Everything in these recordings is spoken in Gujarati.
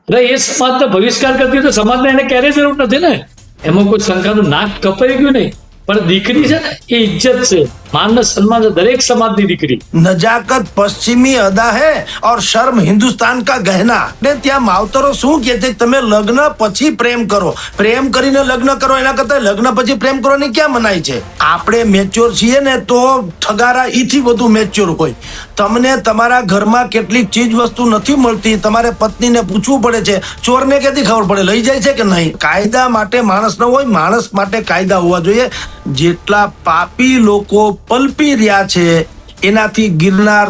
એટલે એ સમાજનો બહિષ્કાર કરતી તો સમાજને એને ક્યારેય જરૂર નથી ને, એમાં કોઈ શંકાનું નાક કપાઈ ગયું નહીં. પણ દીકરી છે ને એ ઇજ્જત છે, માન ને સન્માન છે દરેક સમાજની દીકરી. नजाकत पश्चिमी अदा है और शर्म हिंदुस्तान का गहना ने ત્યાં માવતરો શું કહે છે, તમે લગ્ન પછી પ્રેમ કરો, પ્રેમ કરીને લગ્ન કરો એના કરતા લગ્ન પછી પ્રેમ કરવાની ક્યાં મનાઈ છે? આપણે મેચ્યોર છીએ ને તો ઠગારા ઈથી વધુ મેચ્યોર હોય. તમને તમારા ઘરમાં કેટલીક ચીજ વસ્તુ નથી મળતી, તમારે પત્નીને પૂછવું પડે છે, ચોરને ક્યાંથી ખબર પડે લઈ જાય છે કે નહીં? કાયદા માટે માણસ ન હોય, માણસ માટે કાયદા હોવા જોઈએ. જેટલા પાપી લોકો પલપી રહ્યા છે એનાથી ગિરનાર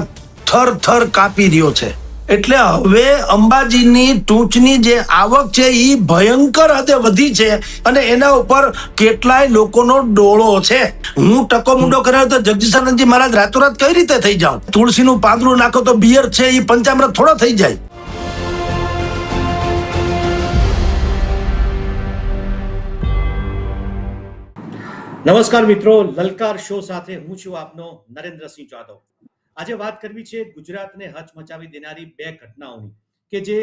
થર થર કાપી રહ્યો છે. એટલે હવે અંબાજીની ટૂંચની જે આવક છે એ ભયંકર હદે વધી છે અને એના ઉપર કેટલાય લોકોનો ડોળો છે. હું ટકો મુંડો કર્યો તો જગદીશાનંદજી મહારાજ રાતોરાત કઈ રીતે થઈ જાવ? તુલસીનું પાંદડું નાખો તો બિયર છે એ પંચામૃત થોડો થઈ જાય. નમસ્કાર મિત્રો, લલકાર શો સાથે હું છું આપનો નરેન્દ્રસિંહ જાદવ. આજે વાત કરવી છે ગુજરાતને હચમચાવી દેનારી બે ઘટનાઓની કે જે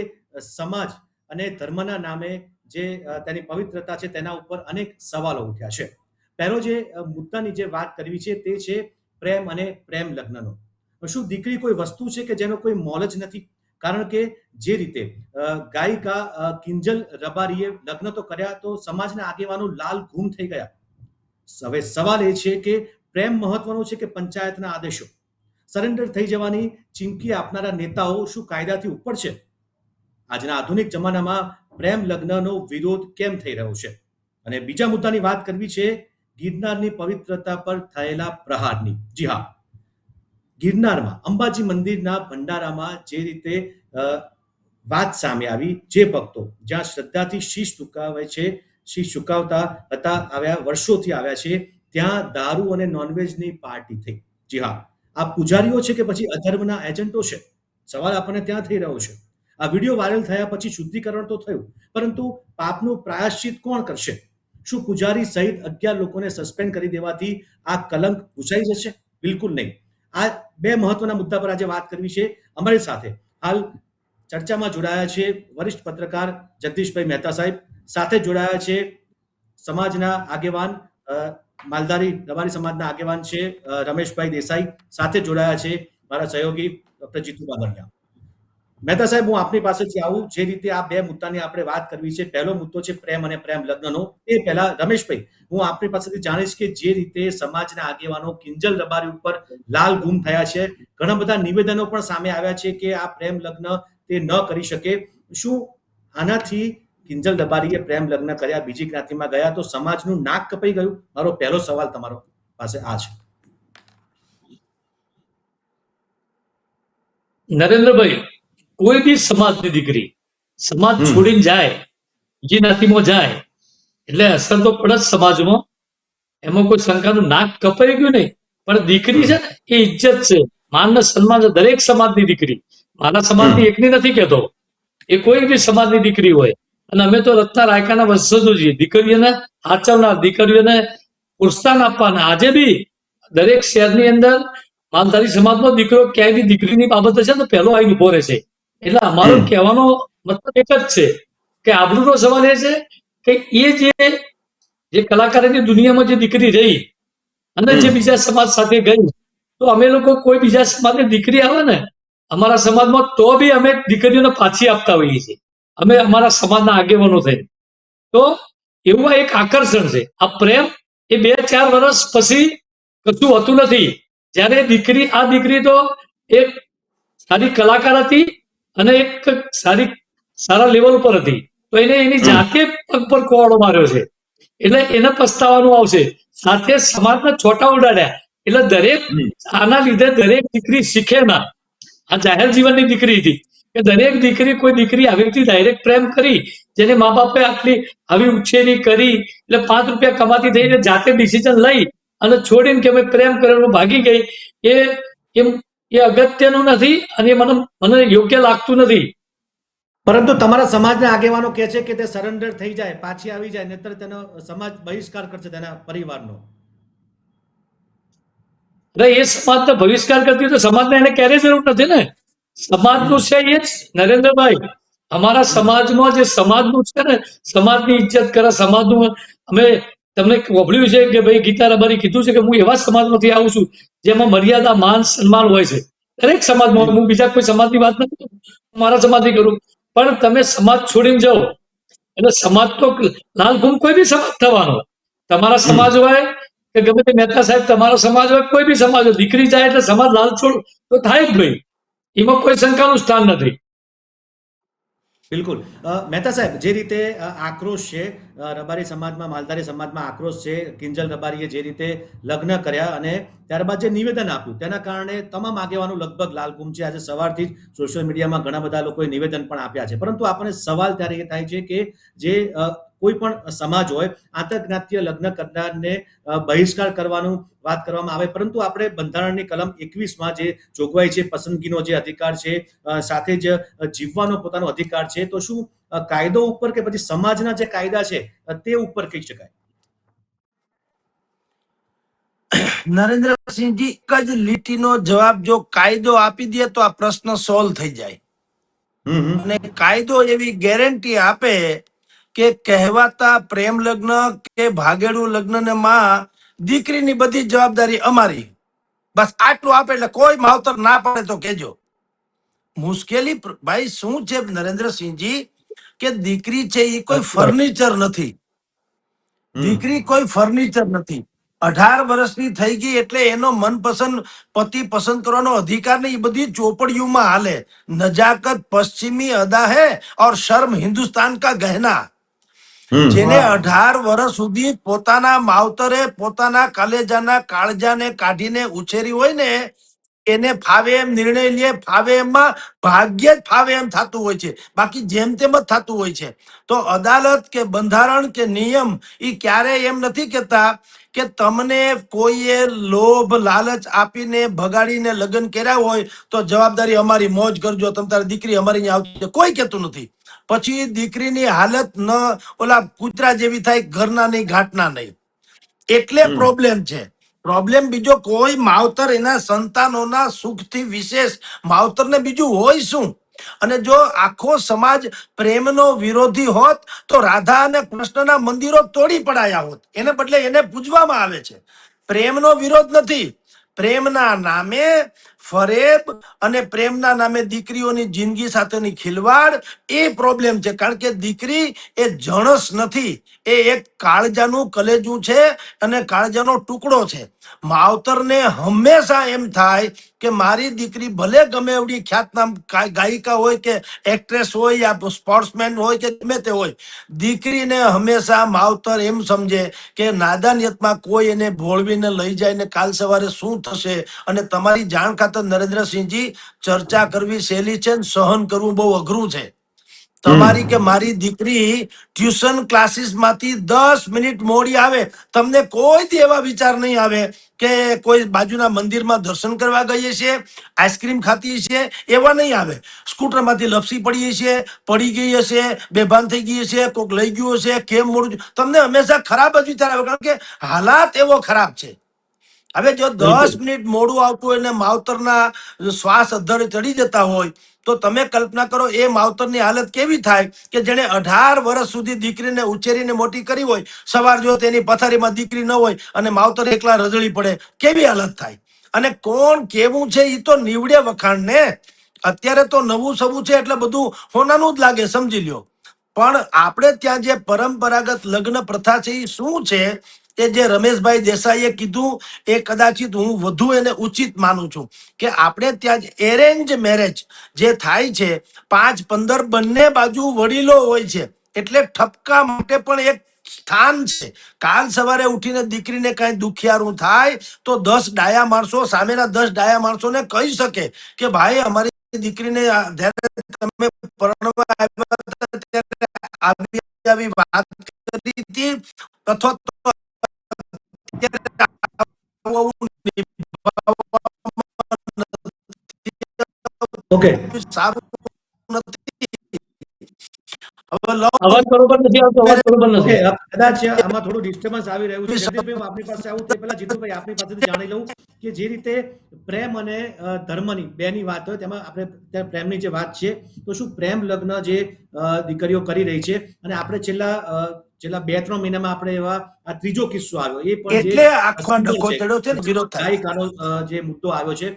સમાજ અને ધર્મના નામે જે તેની પવિત્રતા છે તેના ઉપર અનેક સવાલો ઉઠ્યા છે. પહેલો જે મુદ્દાની જે વાત કરવી છે તે છે પ્રેમ અને પ્રેમ લગ્નનો. શું દીકરી કોઈ વસ્તુ છે કે જેનો કોઈ મોલ જ નથી? કારણ કે જે રીતે ગાયિકા કિંજલ રબારીએ લગ્ન તો કર્યા તો સમાજના આગેવાનો લાલ ઘૂમ થઈ ગયા. હવે સવાલ એ છે કે પ્રેમ મહત્વનો છે કે પંચાયતના આદેશો? સરેન્ડર થઈ જવાની ચીમકી આપનારા નેતાઓ શું કાયદાથી ઉપર છે? આજના આધુનિક જમાનામાં પ્રેમ લગ્નનો વિરોધ કેમ થઈ રહ્યો છે? અને બીજા મુદ્દાની વાત કરવી છે ગિરનારની પવિત્રતા પર થયેલા પ્રહારની. જી હા, ગિરનારમાં અંબાજી મંદિરના ભંડારામાં જે રીતે વાત સામે આવી, જે ભક્તો જ્યાં શ્રદ્ધાથી શીશ ઝુકાવે છે, શીશ ઝુકાવતા હતા, આવ્યા વર્ષોથી આવ્યા છે, ત્યાં દારૂ અને નોનવેજની પાર્ટી થઈ. જી હા, આ પૂજારીઓ છે કે પછી અધર્મના એજન્ટો છે? સવાલ આપણને ત્યાં થઈ રહ્યો છે. આ વિડીયો વાયરલ થયા પછી શુદ્ધિકરણ તો થયું, પરંતુ પાપનું પ્રાયશ્ચિત કોણ કરશે? શું પૂજારી સહિત 11 લોકોને સસ્પેન્ડ કરી દેવાથી આ કલંક પૂછાઈ જશે? બિલકુલ નહીં. આ બે મહત્વના મુદ્દા પર આજે વાત કરવી છે. અમારી સાથે હાલ ચર્ચામાં જોડાયા છે વરિષ્ઠ પત્રકાર જગદીશભાઈ મહેતા સાહેબ, સાથે જોડાયા છે સમાજના આગેવાન માલધારી રબારી સમાજના આગેવાન છે રમેશભાઈ દેસાઈ, સાથે જોડાયા છે મારા સહયોગી ડોક્ટર જીતુ બાબરિયા. મહેતા સાહેબ, હું આપની પાસેથી આવું, જે રીતે આ બે મુદ્દાની આપણે વાત કરવી છે. પહેલો મુદ્દો છે પ્રેમ અને પ્રેમ લગ્નનો. એ પહેલા રમેશભાઈ, હું આપની પાસેથી જાણીશ કે જે રીતે સમાજના આગેવાનો કિંજલ રબારી ઉપર લાલ ગુમ થયા છે, ઘણા બધા નિવેદનો પણ સામે આવ્યા છે કે આ પ્રેમ લગ્ન તે ન કરી શકે. શું આનાથી કિંજલ રબારીએ પ્રેમ લગ્ન કર્યા, બીજી જ્ઞાતિમાં ગયા તો સમાજનું નાક કપાઈ ગયું? મારો પહેલો સવાલ તમારો પાસે આ છે. નરેન્દ્રભાઈ, કોઈ બી સમાજની દીકરી સમાજ છોડીને જાય, બીજી જ્ઞાતિમાં જાય એટલે અસર તો પડે જ સમાજમાં, એમાં કોઈ શંકાનું નાક કપાઈ ગયું નહીં. પણ દીકરી છે ને એ ઇજ્જત છે, માન ને સન્માન છે દરેક સમાજની દીકરી. મારા સમાજની એકની નથી કહેતો, એ કોઈ બી સમાજની દીકરી હોય. અને અમે તો રત્ના રાયકાના વંશજો છીએ. દીકરીઓને આચરનાર, દીકરીઓને પ્રોત્સાહન આપવાના. આજે બી દરેક શહેરની અંદર માલધારી સમાજનો દીકરો ક્યાંય બી દીકરીની બાબત હશે તો પહેલો આવીને ઉભો રહેશે. એટલે અમારો કહેવાનો મતલબ એક જ છે કે આબરૂનો સવાલ એ છે કે એ જે કલાકારની દુનિયામાં જે દીકરી રહી અને જે બીજા સમાજ સાથે ગઈ, તો અમે લોકો કોઈ બીજા સમાજની દીકરી આવે ને અમારા સમાજમાં તો બી અમે દીકરીઓને પાછી આપતા હોઈએ છીએ, અમે અમારા સમાજના આગેવાનો થઈ. તો એવું એક આકર્ષણ છે. આ પ્રેમ એ 2-4 વર્ષ પછી કશું હોતું નથી. જ્યારે આ દીકરી તો એક સારી કલાકાર હતી અને એક સારા લેવલ ઉપર હતી, તો એને એની જાતે પગ પર કોવાડો માર્યો છે, એટલે એને પસ્તાવાનું આવશે. સાથે સમાજના છોટા ઉડાડ્યા. એટલે દરેક આના લીધે દરેક દીકરી શીખે ના. આ જાહેર જીવનની દીકરી હતી કે દરેક દીકરી, કોઈ દીકરી આવી રીતે ડાયરેક્ટ પ્રેમ કરી, જેને મા બાપે આટલી આવી ઉછેરી કરી, એટલે 5 રૂપિયા કમાતી થઈને જાતે ડિસિઝન લઈ અને છોડીને કે અમે પ્રેમ કરેલું ભાગી ગઈ, એ અગત્યનું નથી અને મને યોગ્ય લાગતું નથી. પરંતુ તમારા સમાજના આગેવાનો કહે છે કે તે સરેન્ડર થઈ જાય, પાછી આવી જાય, નહીતર તેનો સમાજ બહિષ્કાર કરશે તેના પરિવારનો. એ સમાજનો બહિષ્કાર કરતી તો સમાજને એને ક્યારેય જરૂર નથી ને. સમાજનું છે એ જ નરેન્દ્રભાઈ, અમારા સમાજમાં જે સમાજનું છે ને, સમાજની ઇજ્જત કરે, સમાજનું અમે તમને વભળ્યું છે કે ભાઈ ગીતા રબારી કીધું છે કે હું એવા સમાજમાંથી આવું છું જેમાં મર્યાદા, માન, સન્માન હોય છે. દરેક સમાજમાં, હું બીજા કોઈ સમાજની વાત નથી કરું, મારા સમાજની કરું. પણ તમે સમાજ છોડીને જાઓ એટલે સમાજ તો લાલઘૂમ કોઈ બી સમાજ થવાનો. તમારા સમાજ હોય કે ગમે તે મહેતા સાહેબ, તમારો સમાજ હોય, કોઈ બી સમાજ હોય, દીકરી જાય એટલે સમાજ લાલ છોડ તો થાય જ ભાઈ. એમાં કોઈ શંકાનું સ્થાન નથી. બિલકુલ. મહેતા સાહેબ, જે રીતે આક્રોશ છે રબારી સમાજમાં, માલધારી સમાજમાં આક્રોશ છે, કિંજલ રબારીએ જે રીતે લગ્ન કર્યા અને ત્યારબાદ જે નિવેદન આપ્યું તેના કારણે તમામ આગેવાનો લગભગ લાલઘૂમ છે. આજે સવારથી જ સોશિયલ મીડિયામાં ઘણા બધા લોકોએ નિવેદન પણ આપ્યા છે. પરંતુ આપણને સવાલ ત્યારે એ થાય છે કે જે કોઈ પણ સમાજ હોય, આંતરજ્ઞાતીય લગ્ન કરનારને બહિષ્કાર કરવાનું વાત કરવામાં આવે, પરંતુ આપણે બંધારણની કલમ 21માં જે જોગવાઈ છે, પસંદગીનો જે અધિકાર છે, સાથે જ જીવવાનો પોતાનો અધિકાર છે, તો શું કાયદો ઉપર કે પછી સમાજના જે કાયદા છે તે ઉપર કહી શકાય? નરેન્દ્રસિંહજી, એક જ લીટીનો જવાબ જો કાયદો આપી દે તો આ પ્રશ્ન સોલ્વ થઈ જાય. અને કાયદો એવી ગેરંટી આપે કે કહેવાતા પ્રેમ લગ્ન કે ભાગેડું લગ્ન ને માં દીકરીની બધી જવાબદારી અમારી. બસ આટલું આપે એટલે કોઈ માવતર ના પડે તો કેજો. મુશ્કેલી ભાઈ શું છે નરેન્દ્રસિંહજી, કે દીકરી છે એ કોઈ ફર્નિચર નથી. દીકરી કોઈ ફર્નિચર નથી. 18 વર્ષની થઈ ગઈ એટલે એનો મનપસંદ પતિ પસંદ કરવાનો અધિકાર નહીં. એ બધી ચોપડીઓમાં હાલે. નજાકત પશ્ચિમી અદા હે ઓર શર્મ હિન્દુસ્તાન કા ગહેના. જેને 18 વર્ષ સુધી પોતાના માવતરે પોતાના કલેજાના કાળજાને કાઢીને ઉછેરી હોય ને, એને ફાવે એમ નિર્ણય લે, ફાવે એમમાં ભાગ્ય જ ફાવે એમ થતું હોય છે, બાકી જેમ તેમ જ થતું હોય છે. તો અદાલત કે બંધારણ કે નિયમ એ ક્યારેય એમ નથી કહેતા કે તમને કોઈએ લોભ લાલચ આપીને ભગાડીને લગ્ન કર્યા હોય તો જવાબદારી અમારી, મોજ કરજો, તમે તારી દીકરી અમારી અહીંયા આવતી છે. કોઈ કહેતું નથી. પછી દીકરીની હાલત ન ઓલા કૂતરા જેવી થાય, ઘરના નહીં ઘાટના નહીં. એટલે પ્રોબ્લેમ છે. પ્રોબ્લેમ બીજો કોઈ માવતર એના સંતાનોના સુખથી વિશેષ માવતરને બીજું હોય શું? અને જો આખો સમાજ પ્રેમનો વિરોધી હોત તો રાધા અને કૃષ્ણના મંદિરો તોડી પડાયા હોત. એને બદલે એને પૂજવામાં આવે છે. પ્રેમનો વિરોધ નથી. પ્રેમના નામે ફરેબ અને પ્રેમના નામે દીકરીઓની જિંદગી સાથેની ખિલવાડ, એ પ્રોબ્લેમ છે. કારણ કે દીકરી એ જણસ નથી, એ એક કાળજાનું કલેજું છે અને કાળજાનો ટુકડો છે. માવતરને હંમેશા એમ થાય કે મારી દીકરી ભલે ગમે એવડી ખ્યાતનામ ગાયિકા હોય કે એક્ટ્રેસ હોય યા સ્પોર્ટ્સમેન હોય કે ગમે તે હોય, દીકરીને હંમેશા માવતર એમ સમજે કે નાદાનિયતમાં કોઈ એને ભોળવીને લઈ જાય ને કાલ સવારે શું થશે. અને તમારી જાણ ખાતર નરેન્દ્રસિંહજી, ચર્ચા કરવી સહેલી છે, સહન કરવું બહુ અઘરું છે. તમારી કે મારી દીકરી ટ્યુશન ક્લાસીસ માંથી 10 મિનિટ મોડી આવે, તમને કોઈ દી એવા વિચાર નહીં આવે કે કોઈ બાજુના મંદિરમાં દર્શન કરવા ગઈ છે, આઈસ્ક્રીમ ખાતી છે, એવા નહીં આવે. સ્કૂટર માંથી લપસી પડી છે, પડી ગઈ હશે, બેભાન થઈ ગઈ હશે, કોઈક લઈ ગયું હશે, કેમ મોડું, તમને હંમેશા ખરાબ જ વિચાર આવે. કારણ કે હાલાત એવો ખરાબ છે. હવે જો 10 મિનિટ મોડું આવતું હોય ને માવતરના શ્વાસ અધ્ધર ચડી જતા હોય તો તમે કલ્પના કરો એ માવતરની હાલત કેવી થાય કે જેને 18 વર્ષ સુધી દીકરીને ઉછેરીને મોટી કરી હોય, સવાર જો તેની પથારીમાં દીકરી ન હોય અને માવતર એકલા રજળી પડે, કેવી હાલત થાય. અને કોણ કેવું છે એ તો નીવડે વખાણ ને. અત્યારે તો નવું સવું છે એટલે બધું હોનાનું જ લાગે, સમજી લ્યો. પણ આપણે ત્યાં જે પરંપરાગત લગ્ન પ્રથા છે એ શું છે, એ જે રમેશભાઈ દેસાઈએ કીધું એ કદાચિત હું વધુ એને ઉચિત માનું છું કે આપણે ત્યાં જ એરેન્જ મેરેજ જે થાય છે, 5-15 બંને બાજુ વડીલો હોય છે, એટલે ઠપકા માટે પણ એક સ્થાન છે. કાલ સવારે ઉઠીને દીકરીને કઈ દુખિયારું થાય તો 10 ડાયા માણસો, સામેના 10 ડાયા માણસોને કહી શકે કે ભાઈ અમારી દીકરીને જ્યારે તમે પરણવા આવ્યા હતા ત્યારે આવી આવી વાત કરી હતી, અથવા તો ઓકે. સારું નથી. હવે લવ અવાજ બરોબર નથી આવતો, અવાજ બરોબર ઓકે, નથી. કદાચ આમાં થોડું ડિસ્ટર્બન્સ આવી રહ્યું છે. જગદીશભાઈ, હું આપની પાસે આવું તે પહેલા જીતુભાઈ આપની પાસેથી જાણી લઉં કે જે રીતે પ્રેમ અને ધર્મની બેની વાત હોય તેમાં આપણે ત્યાં પ્રેમની જે વાત છે તો શું પ્રેમ લગ્ન જે દીકરીઓ કરી રહી છે અને આપણે છેલ્લા 2-3 મહિનામાં આપણે એવા આ ત્રીજો કિસ્સો આવ્યો એ પણ એટલે જે આખમાં સુંદર ડખો છે. ચડ્યો છે ને વિરોધ થાય. ગાયિકાનો જે મુદ્દો આવ્યો છે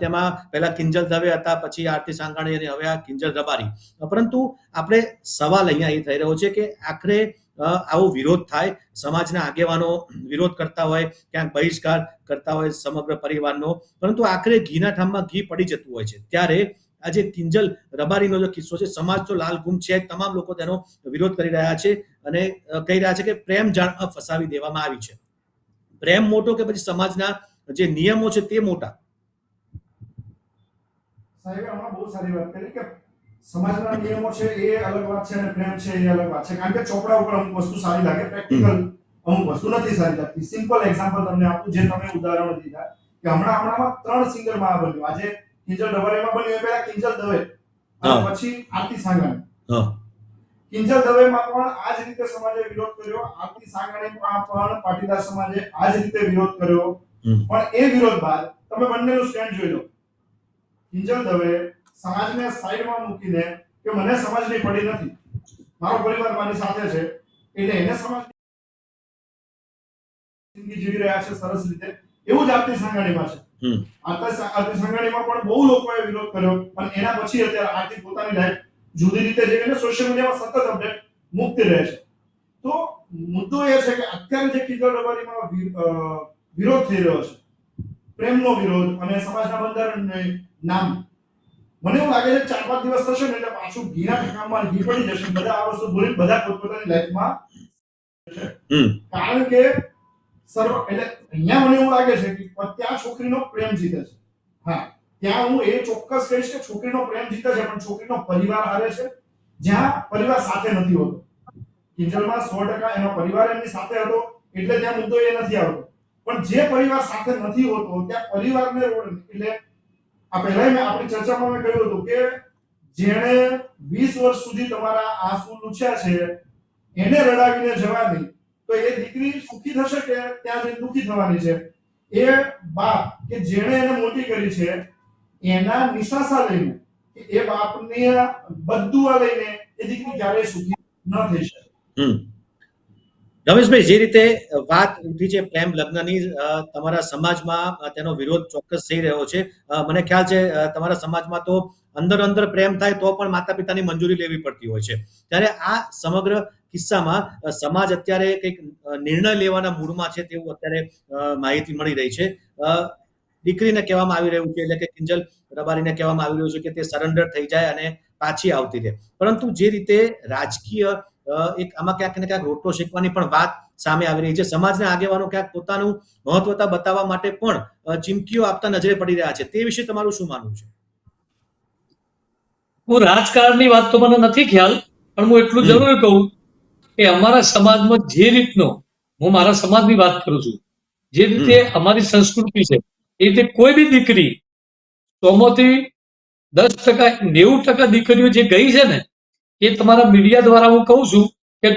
તેમાં પહેલા કિંજલ દવે હતા, પછી આરતી સાંગાણી અને હવે આ કિંજલ રબારી. પરંતુ આપણે સવાલ અહીંયા એ થઈ રહ્યો છે કે આખરે આવો વિરોધ થાય, સમાજના આગેવાનો વિરોધ કરતા હોય, ક્યાંક બહિષ્કાર કરતા હોય સમગ્ર પરિવારનો, પરંતુ આખરે ઘીના ઠામમાં ઘી પડી જતું હોય છે. ત્યારે આજે કિંજલ રબારીનો જે કિસ્સો છે, સમાજ તો લાલ ગુમ છે, તમામ લોકો તેનો વિરોધ કરી રહ્યા છે અને કહી રહ્યા છે કે પ્રેમ જાળમાં ફસાવી દેવામાં આવી છે. પ્રેમ મોટો કે પછી સમાજના જે નિયમો છે તે મોટા? સાહેબે હમણાં બહુ સારી વાત કરી કે સમાજના નિયમો છે એ અલગ વાત છે અને પ્રેમ છે એ અલગ વાત છે. કારણ કે ચોપડા ઉપર અમુક વસ્તુ સારી લાગે, પ્રેક્ટિકલ અમુક વસ્તુ નથી સારી લાગતી. સિમ્પલ એક્ઝામ્પલ તમને આપું, જે તમે ઉદાહરણો દીધા કે હમણાંમાં 3 સિંગરમાં આ બન્યું. આજે કિંજલ રબારીમાં બન્યું, એ પહેલા કિંજલ દવે અને પછી આરતી સાંગાણી. કિંજલ દવેમાં પણ આ જ રીતે સમાજે વિરોધ કર્યો, આરતી સાંગાણીમાં પણ પાટીદાર સમાજે આ જ રીતે વિરોધ કર્યો. પણ એ વિરોધ બાદ તમે બંનેનું સ્ટેન્ડ જોઈ લો. કિંજલ દવે સમાજને સાઈડમાં મૂકીને કે મને સમાજની પડી નથી, મારો પરિવાર મારી સાથે છે, એટલે એને સમાજ જિંદગી જીવી રહ્યા છે સરસ રીતે. એવું જ આરતી સાંગાણીમાં છે. આરતી સાંગાણીમાં પણ બહુ લોકોએ વિરોધ કર્યો, પણ એના પછી અત્યારે આરતી પોતાની લાઈફ જુદી રીતે જીવીને સોશિયલ મીડિયામાં સતત અપડેટ મૂકતી રહે છે. તો મુદ્દો એ છે કે અત્યારે જે કિંજલ રબારીમાં વિરોધ થઈ રહ્યો છે, પ્રેમનો વિરોધ અને સમાજના બંધારણનું નામ, મને એવું લાગે છે 4-5 દિવસ થશે ને એટલે પાછું ઘીના ઠેકાણામાં ઘી પડી જશે. બધા આ વસ્તુ ભૂલી બધા પોતપોતાની લાઈફમાં, કારણ કે એટલે અહીંયા મને એવું લાગે છે કે ત્યાં છોકરીનો પ્રેમ જીતે છે. હા, ત્યાં હું એ ચોક્કસ કહીશ કે છોકરીનો પ્રેમ જીતે છે, પણ છોકરીનો પરિવાર હારે છે, જ્યાં પરિવાર સાથે નથી હોતો. કિંજલમાં 100% એનો પરિવાર એમની સાથે હતો એટલે ત્યાં મુદ્દો એ નથી આવતો. પણ જે પરિવાર સાથે નથી હોતો ત્યાં પરિવારને રોડ, એટલે આ પહેલા મેં આપણી ચર્ચામાં મેં કહ્યું હતું કે જેણે 20 વર્ષ સુધી તમારા આંસુ લૂછ્યા છે એને રડાવીને જવાની, તો એ દીકરી સુખી થશે કે ત્યાં જઈને દુખી થવાની છે? એ બાપ કે જેણે એને મોટી કરી છે એના નિશાસા લઈને, એ બાપની બદદુઆ લઈને એ દીકરી ક્યારેય સુખી ન થઈ શકે. રમેશભાઈ, જે રીતે વાત ઉઠી છે પ્રેમ લગ્નની, તમારા સમાજમાં તેનો વિરોધ ચોક્કસ થઈ રહ્યો છે. મને ખ્યાલ છે તમારા સમાજમાં તો અંદર પ્રેમ થાય તો પણ માતા પિતાની મંજૂરી લેવી પડતી હોય છે. ત્યારે આ સમગ્ર કિસ્સામાં સમાજ અત્યારે કંઈક નિર્ણય લેવાના મૂડમાં છે તેવું અત્યારે માહિતી મળી રહી છે. દીકરીને કહેવામાં આવી રહ્યું છે, એટલે કે કિંજલ રબારીને કહેવામાં આવી રહ્યું છે કે તે સરેન્ડર થઈ જાય અને પાછી આવતી રહે. પરંતુ જે રીતે રાજકીય એક આમાં ક્યાંક ને ક્યાંક રોટો શેકવાની પણ વાત સામે આવી રહી છે. સમાજના આગેવાનો ક્યાંક પોતાનું મહત્વતા બતાવવા માટે પણ ચીમકીઓ આપતા નજરે પડી રહ્યા છે. તે વિશે તમારું શું માનવું છે? હું રાજકારણની વાત તો મને નથી ખ્યાલ, પણ હું એટલું જરૂર કહું કે અમારા સમાજમાં જે રીતનો, હું મારા સમાજની વાત કરું છું, જે રીતે અમારી સંસ્કૃતિ છે એ રીતે કોઈ બી દીકરી 100માંથી 10%, 90% દીકરીઓ જે ગઈ છે ને, એ તમારા મીડિયા દ્વારા હું કહું છું કે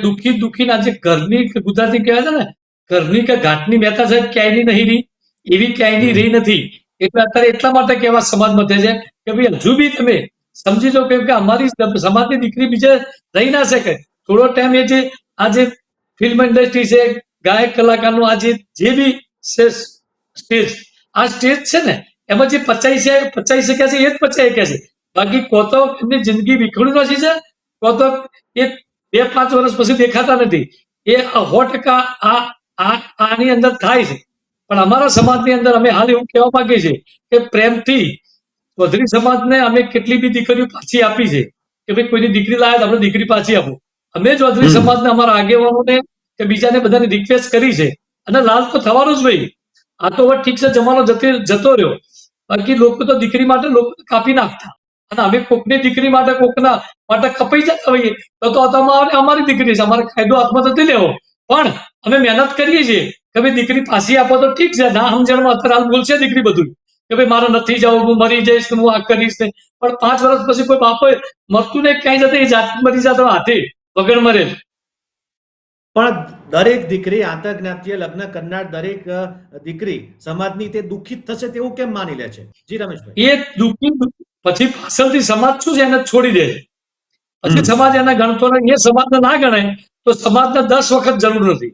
દુખીના જે ઘરની, ગુજરાતી કહેવાય છે ને, ઘરની કે ઘાટની મહેતા સાહેબ ક્યાંયની નહીં રહી, એવી ક્યાંયની રહી નથી. એટલે અત્યારે એટલા માટે કહેવા સમાજ મધ્ય છે કે ભાઈ હજુ બી તમે સમજી જાઓ કે અમારી સમાજની દીકરી બીજે રહી ના શકે. થોડો ટાઈમ એ જે આ જે ફિલ્મ ઇન્ડસ્ટ્રી છે, ગાયક કલાકારનો આ જે બી સ્ટેજ, આ સ્ટેજ છે ને, એમાં જે પચાઈ શક્યા છે એ જ પચાઈ શક્યા છે. બાકી કો તો એમની જિંદગી વિખોડી નાખી છે, કો તો એ 2-5 વર્ષ પછી દેખાતા નથી. એ 100% આની અંદર થાય છે. પણ અમારા સમાજની અંદર અમે હાલ એવું કહેવા માંગીએ છીએ કે પ્રેમથી ચૌધરી સમાજને અમે કેટલી બી દીકરીઓ પાછી આપી છે કે ભાઈ કોઈની દીકરી લાવે તો આપણે દીકરી પાછી આપો. અમે ચૌધરી સમાજને, અમારા આગેવાનોને કે બીજાને બધાને રિક્વેસ્ટ કરી છે, અને લાલ તો થવાનું જ ભાઈ. આ તો હવે ઠીક છે, જમાનો જતો રહ્યો. બાકી લોકો તો દીકરી માટે લોકો કાપી નાખતા, અને અમે કોકની દીકરી માટે, કોકના માટે કપાઈ જતા હોઈએ તો અમારી દીકરી છે, અમારે કાયદો હાથમાં નથી લેવો. પણ અમે મહેનત કરીએ છીએ કે ભાઈ દીકરી પાછી આપો તો ઠીક છે. ના સમજણમાં અત્યારે હાલ બોલશે દીકરી બધું કે ભાઈ મારે નથી જવું, હું મરી જઈશ, હું આ કરીશ ને. પણ 5 વર્ષ પછી કોઈ બાપો મરતું નહીં, ક્યાંય જતા એ જાત મરી જતો હાથે વગર મરે. પણ દરેક દીકરી આંતરજ્ઞાતીય લગ્ન કરનાર દરેક દીકરી સમાજની તે દુઃખિત થશે તેવું કેમ માની લે છે? જી રમેશભાઈ. એ દુઃખી પછી પાછળથી સમાજ શું છે એને છોડી દે છે. પછી સમાજ એને ગણતો નથી. એ સમાજને ના ગણે તો સમાજને 10 વખત જરૂર નથી.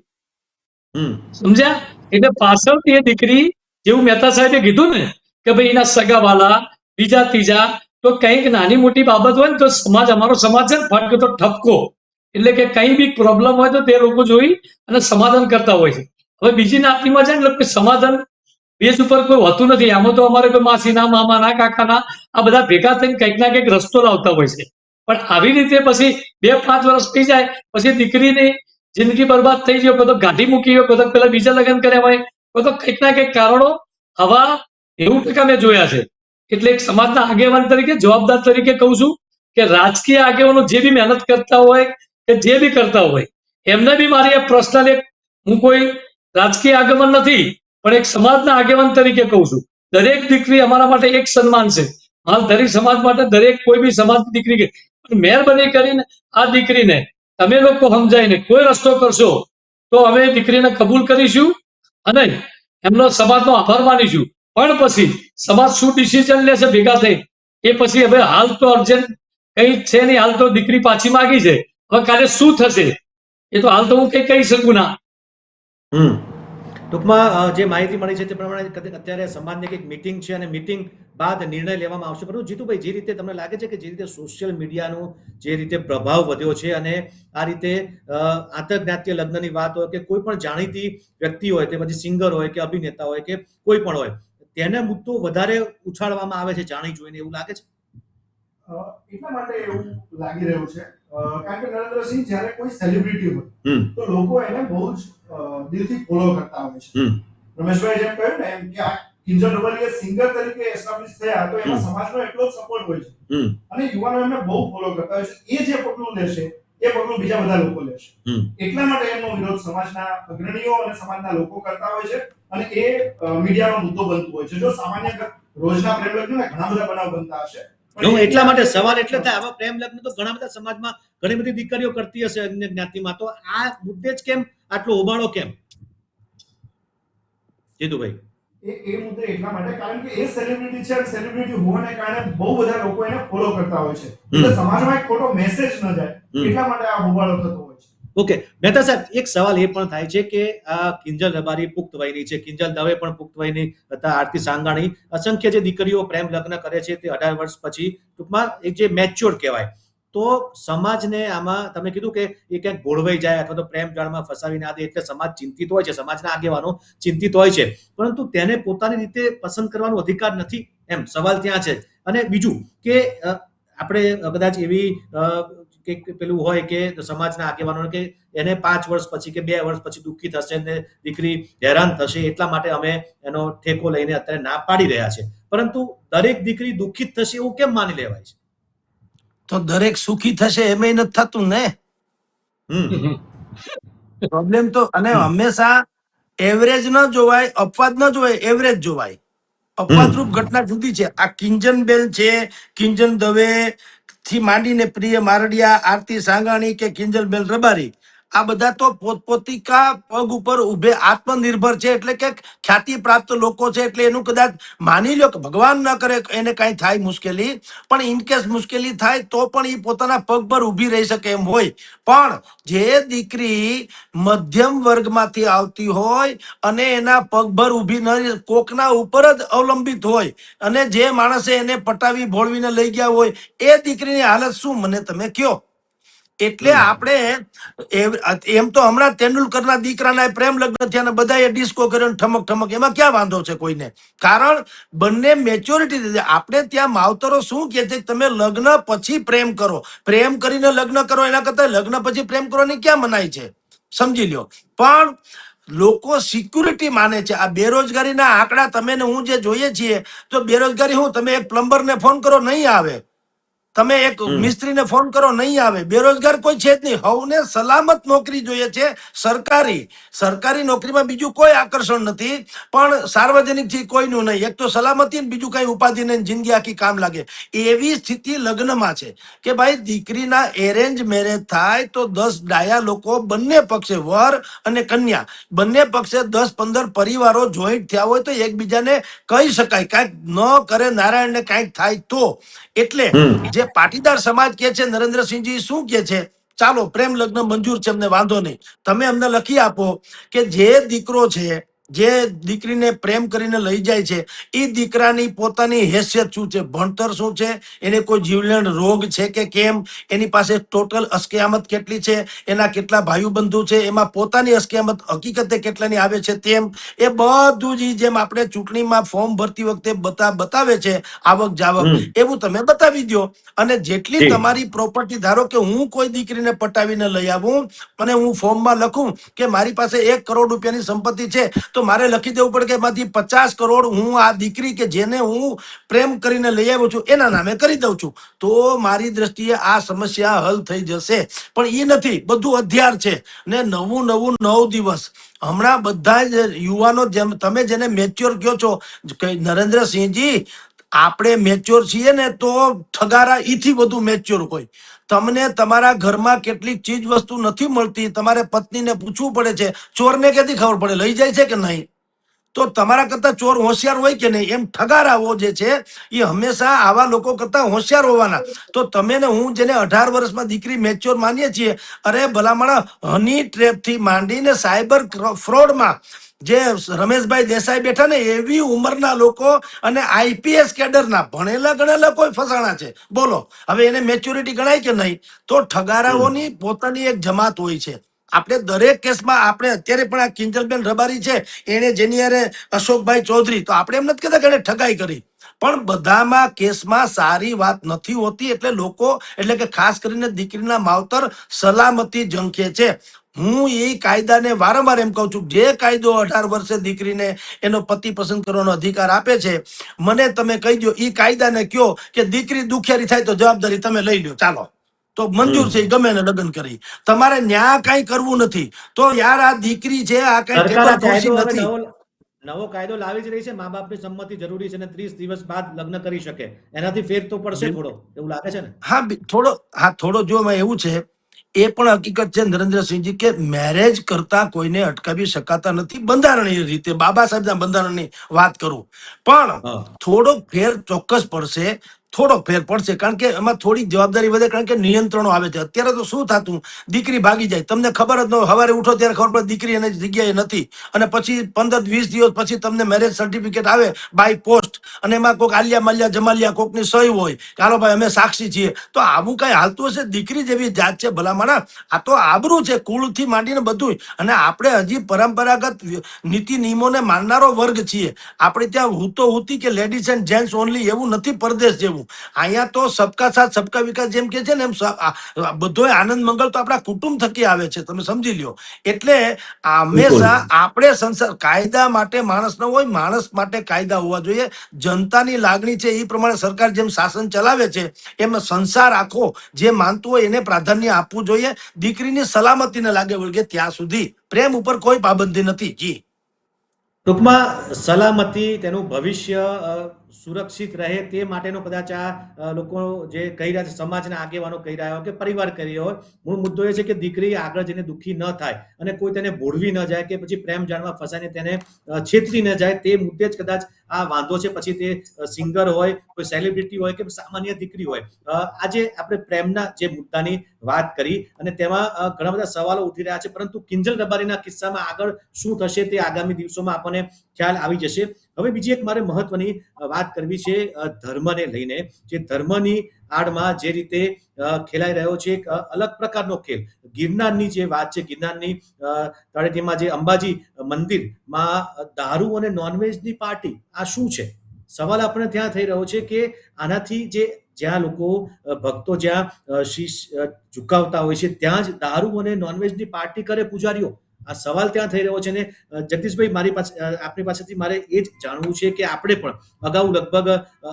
હમ સમજ્યા? એટલે પાછળથી એ દીકરી, જેવું મહેતા સાહેબે કીધું ને કે ભાઈ એના સગાવાલા બીજા ત્રીજા, તો કંઈક નાની મોટી બાબત હોય ને તો સમાજ, અમારો સમાજ છે ને ફટકે તો ઠપકો, એટલે કે કંઈ બી પ્રોબ્લેમ હોય તો તે લોકો જોઈ અને સમાધાન કરતા હોય છે. હવે બીજી નાતનીમાં છે ને એટલે સમાધાન બેઝ ઉપર કોઈ હોતું નથી. આમાં તો અમારે કોઈ માસીના, મામાના, કાકાના આ બધા ભેગા થઈને કંઈક ના કંઈક રસ્તો લાવતા હોય છે. પણ આવી રીતે પછી 2-5 વર્ષ થઈ જાય પછી દીકરીની જિંદગી બરબાદ થઈ ગયો, કોઈ તો ગાંઠી મૂકી ગયો, કોઈ તો પેલા બીજા લગ્ન કર્યા હોય, કોઈ તો કંઈક ના કંઈક કારણો આવા 90% મેં જોયા છે. એટલે એક સમાજના આગેવાન તરીકે, જવાબદાર તરીકે કહું છું કે રાજકીય આગેવાનો જે બી મહેનત કરતા હોય કે જે બી કરતા હોય, એમને બી મારી પર્સનલ એક, હું કોઈ રાજકીય આગેવાન નથી પણ એક સમાજના આગેવાન તરીકે કહું છું, દરેક દીકરી અમારા માટે એક સન્માન છે. હાલ દરેક સમાજ માટે દરેક કોઈ બી સમાજની દીકરી, મહેરબાની કરીને આ દીકરીને તમે લોકો સમજાઈને કોઈ રસ્તો કરશો તો અમે દીકરીને કબૂલ કરીશું અને એમનો સમાજનો આભાર માનીશું. પણ પછી સમાજ શું ડિસિઝન લેશે ભેગા થઈ એ પછી હવે હાલ તો અર્જન્ટ કઈ છે નહીં. હાલ તો દીકરી પાછી માંગી છે, હવે કાલે શું થશે એ તો હાલ તો હું કઈ કહી શકું ના. ટૂંકમાં જે માહિતી મળી છે તે પ્રમાણે અત્યારે સમાજની એક મીટિંગ છે અને મીટિંગ બાદ નિર્ણય લેવામાં આવશે. પરંતુ જીતુભાઈ, જે રીતે તમને લાગે છે કે જે રીતે સોશિયલ મીડિયાનો જે રીતે પ્રભાવ વધ્યો છે અને આ રીતે આંતરજ્ઞાતીય લગ્નની વાત હોય કે કોઈ પણ જાણીતી વ્યક્તિ હોય, તે પછી સિંગર હોય કે અભિનેતા હોય કે કોઈ પણ હોય, તેને મુદ્દો વધારે ઉછાળવામાં આવે છે જાણી જોઈને, એવું લાગે છે? એટલા માટે એવું લાગી રહ્યું છે કારણ કે નરેન્દ્રસિંહ જ્યારે કોઈ સેલિબ્રિટી હોય તો લોકો એને બહુ જ દિલથી ફોલો કરતા હોય છે. રમેશભાઈ જેમ કહ્યું ને એમ કે આ કિંજલ રબારીએ સિંગર તરીકે એસ્ટાબ્લિશ થયા તો એમાં સમાજનો એટલો જ સપોર્ટ હોય છે અને યુવાનો એમને બહુ ફોલો કરતા હોય છે. એ જે પગલું લેશે એ પગલું બીજા બધા લોકો લેશે. એટલા માટે એમનો વિરોધ સમાજના અગ્રણીઓ અને સમાજના લોકો કરતા હોય છે અને એ મીડિયાનો મુદ્દો બનતો હોય છે. જો સામાન્ય રોજના પ્રેમ લગ્નના ઘણા બધા બનાવ બનતા હશે. એટલા માટે સવાલ એટલે થાય, આવા પ્રેમ લગ્ન તો ઘણા બધા સમાજમાં ઘણી બધી દીકરીઓ કરતી હશે અન્ય જ્ઞાતિમાં, તો આ મુદ્દે જ કેમ આટલો હોબાળો કેમ? જીતુભાઈ. એ મુદ્દે એટલા માટે કારણ કે એ સેલિબ્રિટી છે, સેલિબ્રિટી હોવાને કારણે બહુ બધા લોકો એને ફોલો કરતા હોય છે. એટલે સમાજમાં એક ખોટો મેસેજ ન જાય એટલા માટે આ હોબાળો થતો હોય છે. ઓકે મહેતા સાહેબ, એક સવાલ એ પણ થાય છે કે આ કિંજલ રબારી પુખ્ત વયની છે, કિંજલ દવે પણ પુખ્ત વયની હતા, આરતી સાંગાણી, અસંખ્ય જે દીકરીઓ પ્રેમ લગ્ન કરે છે તે 18 વર્ષ પછી ટૂંકમાં એક જે મેચ્યોર કહેવાય, તો સમાજને આમાં તમે કીધું કે એ ક્યાંક ભોળવાઈ જાય અથવા તો પ્રેમ જાળમાં ફસાવી ના દે એટલે સમાજ ચિંતિત હોય છે, સમાજના આગેવાનો ચિંતિત હોય છે, પરંતુ તેને પોતાની રીતે પસંદ કરવાનો અધિકાર નથી, એમ સવાલ ત્યાં છે. અને બીજું કે આપણે કદાચ એવી કે પેલું હોય કે સમાજના આગેવાનો કે એને 5 વર્ષ પછી કે 2 વર્ષ પછી દુઃખી થશે ને દીકરી હેરાન થશે એટલા માટે અમે એનો ઠેકો લઈને અત્યારે ના પાડી રહ્યા છે, પરંતુ દરેક દીકરી દુઃખિત થશે એવું કેમ માની લેવાય છે? તો દરેક સુખી થશે એમ નથી થતું ને. પ્રોબ્લેમ તો, અને હંમેશા એવરેજ ન જોવાય, અપવાદ ન જોવાય, એવરેજ જોવાય. અપવાદરૂપ ઘટના જુદી છે. આ કિંજનબેન છે, કિંજન દવે થી માંડીને પ્રિય મારડિયા, આરતી સાંગાણી કે કિંજલબેન રબારી, આ બધા તો પોતપોતિકા પગ ઉપર ઉભે આત્મનિર્ભર છે, એટલે કે ખ્યાતિ પ્રાપ્ત લોકો છે. એટલે એનું કદાચ માની લો કે ભગવાન ન કરે એને કઈ થાય મુશ્કેલી, પણ ઇનકેસ મુશ્કેલી થાય તો પણ એ પોતાના પગ પર ઊભી રહી શકે એમ હોય. પણ જે દીકરી મધ્યમ વર્ગમાંથી આવતી હોય અને એના પગભર ઊભી ન, કોકના ઉપર જ અવલંબિત હોય અને જે માણસે એને પટાવી ભોળવીને લઈ ગયા હોય એ દીકરીની હાલત શું મને તમે કયો? એટલે આપણે એમ તો હમણાં તેંડુલકરના દીકરાના પ્રેમ લગ્ન થયા અને બધાએ ડિસ્કો કર્યો ઠમક ઠમક, એમાં ક્યાં વાંધો છે કોઈને? કારણ બંને મેચ્યોરિટી. આપણે ત્યાં માવતરો શું કહે છે, તમે લગ્ન પછી પ્રેમ કરો, પ્રેમ કરીને લગ્ન કરો એના કરતા લગ્ન પછી પ્રેમ કરવાની ક્યાં મનાઈ છે? સમજી લ્યો. પણ લોકો સિક્યુરિટી માને છે. આ બેરોજગારીના આંકડા તમે ને હું જે જોઈએ છીએ, તો બેરોજગારી હું, તમે એક પ્લમ્બરને ફોન કરો નહીં આવે, તમે એક મિસ્ત્રીને ફોન કરો, નહીં આવે. બેરોજગાર કોઈ છે જ નહીં. હવને સલામત નોકરી જોઈએ છે, સરકારી નોકરીમાં બીજું કોઈ આકર્ષણ નથી, પણ સાર્વજનિક થી કોઈનું નહીં. એક તો સલામતી ને બીજું કઈ ઉપાધિ નહીં, જિંદગી આખી કામ લાગે. એવી સ્થિતિ લગ્નમાં છે કે ભાઈ દીકરીના એરેન્જ મેરેજ થાય તો 10 ડાયા લોકો બંને પક્ષે, વર અને કન્યા બંને પક્ષે 10-15 પરિવારો જોઈન્ટ થયા હોય તો એકબીજાને કહી શકાય, કાંઈક ન કરે નારાયણને કાંઈક થાય તો. એટલે જે પાટીદાર સમાજ કે છે, નરેન્દ્રસિંહજી શું કે છે, ચાલો પ્રેમ લગ્ન મંજૂર છે, અમને વાંધો નહીં. તમે અમને લખી આપો કે જે દીકરો છે, જે દીકરીને પ્રેમ કરીને લઈ જાય છે, એ દીકરાની પોતાની હેસિયત શું છે, ભણતર શું છે, એને કોઈ જીવલેણ રોગ છે કે કેમ, એની પાસે ટોટલ અસ્કયામત કેટલી છે, એના કેટલા ભાઈઓ બંધુ છે, એમાં પોતાની અસ્કયામત હકીકતે કેટલાની આવે છે તેમ, એ બધું જ જેમ આપણે ચૂંટણીમાં ફોર્મ ભરતી વખતે બતાવે છે આવક જાવક, એવું તમે બતાવી દો. અને જેટલી તમારી પ્રોપર્ટી, ધારો કે હું કોઈ દીકરીને પટાવીને લઈ આવું અને હું ફોર્મમાં લખું કે મારી પાસે 1 કરોડ રૂપિયાની સંપત્તિ છે, તો મારે લખી દેવું પડે કે એમાંથી 50 કરોડ હું આ દીકરી કે જેને હું પ્રેમ કરીને લઈ આવ્યો છું એના નામે કરી દઉં છું, તો મારી દ્રષ્ટિએ આ સમસ્યા હલ થઈ જશે. પણ એ નથી, બધું અધ્યાર છે ને. નવું 9 દિવસ હમણાં બધા જ યુવાનો, જેમ તમે જેને મેચ્યોર કહો છો નરેન્દ્રસિંહજી, આપણે મેચ્યોર છીએ ને તો ઠગારા ઈથી વધુ મેચ્યોર હોય. તમને તમારા ઘરમાં કેટલીક ચીજ વસ્તુ નથી મળતી, તમારે પત્નીને પૂછવું પડે છે. ચોરને ક્યાંથી ખબર પડે લઈ જાય છે કે નહીં? તો તમારા કરતા ચોર હોશિયાર હોય કે નહીં? એમ ઠગારાઓ જે છે એ હંમેશા આવા લોકો કરતા હોશિયાર હોવાના. તો તમે ને હું જેને 18 વર્ષમાં દીકરી મેચ્યોર માનીએ છીએ, અરે ભલામણ હની ટ્રેપથી માંડીને સાયબર ફ્રોડમાં જે રમેશભાઈ દેસાઈ બેઠા ને, એવી ઉંમરના લોકો અને આઈપીએસ કેડરના ભણેલા ગણેલા કોઈ ફસાણા છે. બોલો હવે એને મેચ્યોરિટી ગણાય કે નહીં? તો ઠગારાઓની પોતાની એક જમાત હોય છે. આપણે દરેક કેસમાં, આપણે અત્યારે પણ આ કિંજલબેન રબારી છે, એને જેની યારે અશોકભાઈ ચૌધરી, તો આપણે એમ નથી કહેતા કે એને ઠગાઈ કરી, પણ બધામાં કેસમાં સારી વાત નથી હોતી. એટલે લોકો, એટલે કે ખાસ કરીને દીકરીના માવતર સલામતી ઝંખે છે. હું એ કાયદાને વારંવાર એમ કહું છું, જે કાયદો 18 વર્ષે દીકરીને એનો પતિ પસંદ કરવાનો અધિકાર આપે છે, મને તમે કહી દો એ કાયદાને કયો કે દીકરી દુખિયારી થાય તો જવાબદારી તમે લઈ લો, ચાલો તો મંજૂર છે, ગમે એને લગ્ન કરી, તમારે ન્યા કઈ કરવું નથી. તો યાર આ દીકરી છે, આ કઈ ટેબલ ખુરશી નથી. નવો કાયદો લાવી જ રહી છે. મા બાપની સંમતિ જરૂરી છે અને 30 દિવસ બાદ લગ્ન કરી શકે, એનાથી ફેર તો પડશે થોડો, એવું લાગે છે ને? થોડો જો એવું છે, એ પણ હકીકત છે નરેન્દ્રસિંહજી કે મેરેજ કરતા કોઈને અટકાવી શકાતા નથી બંધારણીય રીતે. બાબા સાહેબના બંધારણની વાત કરું, પણ થોડોક ફેર ચોક્કસ પડશે, કારણ કે એમાં થોડીક જવાબદારી વધે, કારણ કે નિયંત્રણો આવે છે. અત્યારે તો શું થતું, દીકરી ભાગી જાય, તમને ખબર જ ન હોય, સવારે ઉઠો ત્યારે ખબર પડે દીકરી એની જગ્યાએ નથી, અને પછી 15-20 દિવસ પછી તમને મેરેજ સર્ટિફિકેટ આવે બાય પોસ્ટ, અને એમાં કોઈક આલિયા માલિયા જમાલિયા કોકની સહી હોય કે હાલો ભાઈ અમે સાક્ષી છીએ. તો આવું કઈ હાલતું હશે? દીકરી જેવી જાત છે ભલામણા, આ તો આબરૂ છે કુળથી માંડીને બધું. અને આપણે હજી પરંપરાગત નીતિ નિયમોને માનનારો વર્ગ છીએ. આપણે ત્યાં હું તો હુતી કે લેડીઝ એન્ડ જેન્ટ્સ ઓનલી એવું નથી પરદેશ જેવું. અહીંયા તો સબકા સાથ સબકા વિકાસ જેમ કે છે ને, એમ બધો આનંદ મંગળ તો આપણા કુટુંબ થકી આવે છે, તમે સમજી લ્યો. એટલે હંમેશા આપણે સંસાર, કાયદા માટે માણસ ન હોય, માણસ માટે કાયદા હોવા જોઈએ. જનતાની લાગણી છે એ પ્રમાણે સરકાર જેમ શાસન ચલાવે છે, એમ સંસાર આખો જે માનતું હોય એને પ્રાધાન્ય આપવું જોઈએ. દીકરીની સલામતીને લાગે વળગે ત્યાં સુધી પ્રેમ ઉપર કોઈ પાબંદી નથી. જી, ટૂંકમાં સલામતી, તેનું ભવિષ્ય સુરક્ષિત રહે તે માટેનો કદાચ આ લોકો જે કહી રહ્યા છે, સમાજના આગેવાનો કહી રહ્યા હોય કે પરિવાર કહી રહ્યો હોય, મૂળ મુદ્દો એ છે કે દીકરી આગળ જઈને દુઃખી ન થાય અને કોઈ તેને ભોળવી ન જાય કે પછી પ્રેમ જાણવા ફસાઈને તેને છેતરી ન જાય. તે મુદ્દે જ કદાચ આ વાંધો છે. પછી તે સિંગર હોય, કોઈ સેલિબ્રિટી હોય કે સામાન્ય દીકરી હોય. આજે આપણે પ્રેમના જે મુદ્દાની વાત કરી અને તેમાં ઘણા બધા સવાલો ઉઠી રહ્યા છે, પરંતુ કિંજલ રબારીના કિસ્સામાં આગળ શું થશે તે આગામી દિવસોમાં આપણને ખ્યાલ આવી જશે. હવે બીજી એક મારે મહત્વની વાત કરવી છે ધર્મને લઈને. જે ધર્મની આડમાં જે રીતે ખેલાઈ રહ્યો છે એક અલગ પ્રકારનો ખેલ. ગિરનારની જે વાત છે, ગિરનારની તળેટીમાં જે અંબાજી મંદિરમાં દારૂ અને નોનવેજની પાર્ટી, આ શું છે? સવાલ આપણે ત્યાં થઈ રહ્યો છે કે આનાથી જ્યાં લોકો ભક્તો જ્યાં શીશ ઝુકાવતા હોય છે, ત્યાં જ દારૂ અને નોનવેજની પાર્ટી કરે પૂજારીઓ, આ સવાલ ત્યાં થઈ રહ્યો છે ને જગદીશભાઈ આપની પાસેથી મારે એ જ જાણવું છે કે આપણે પણ અગાઉ લગભગ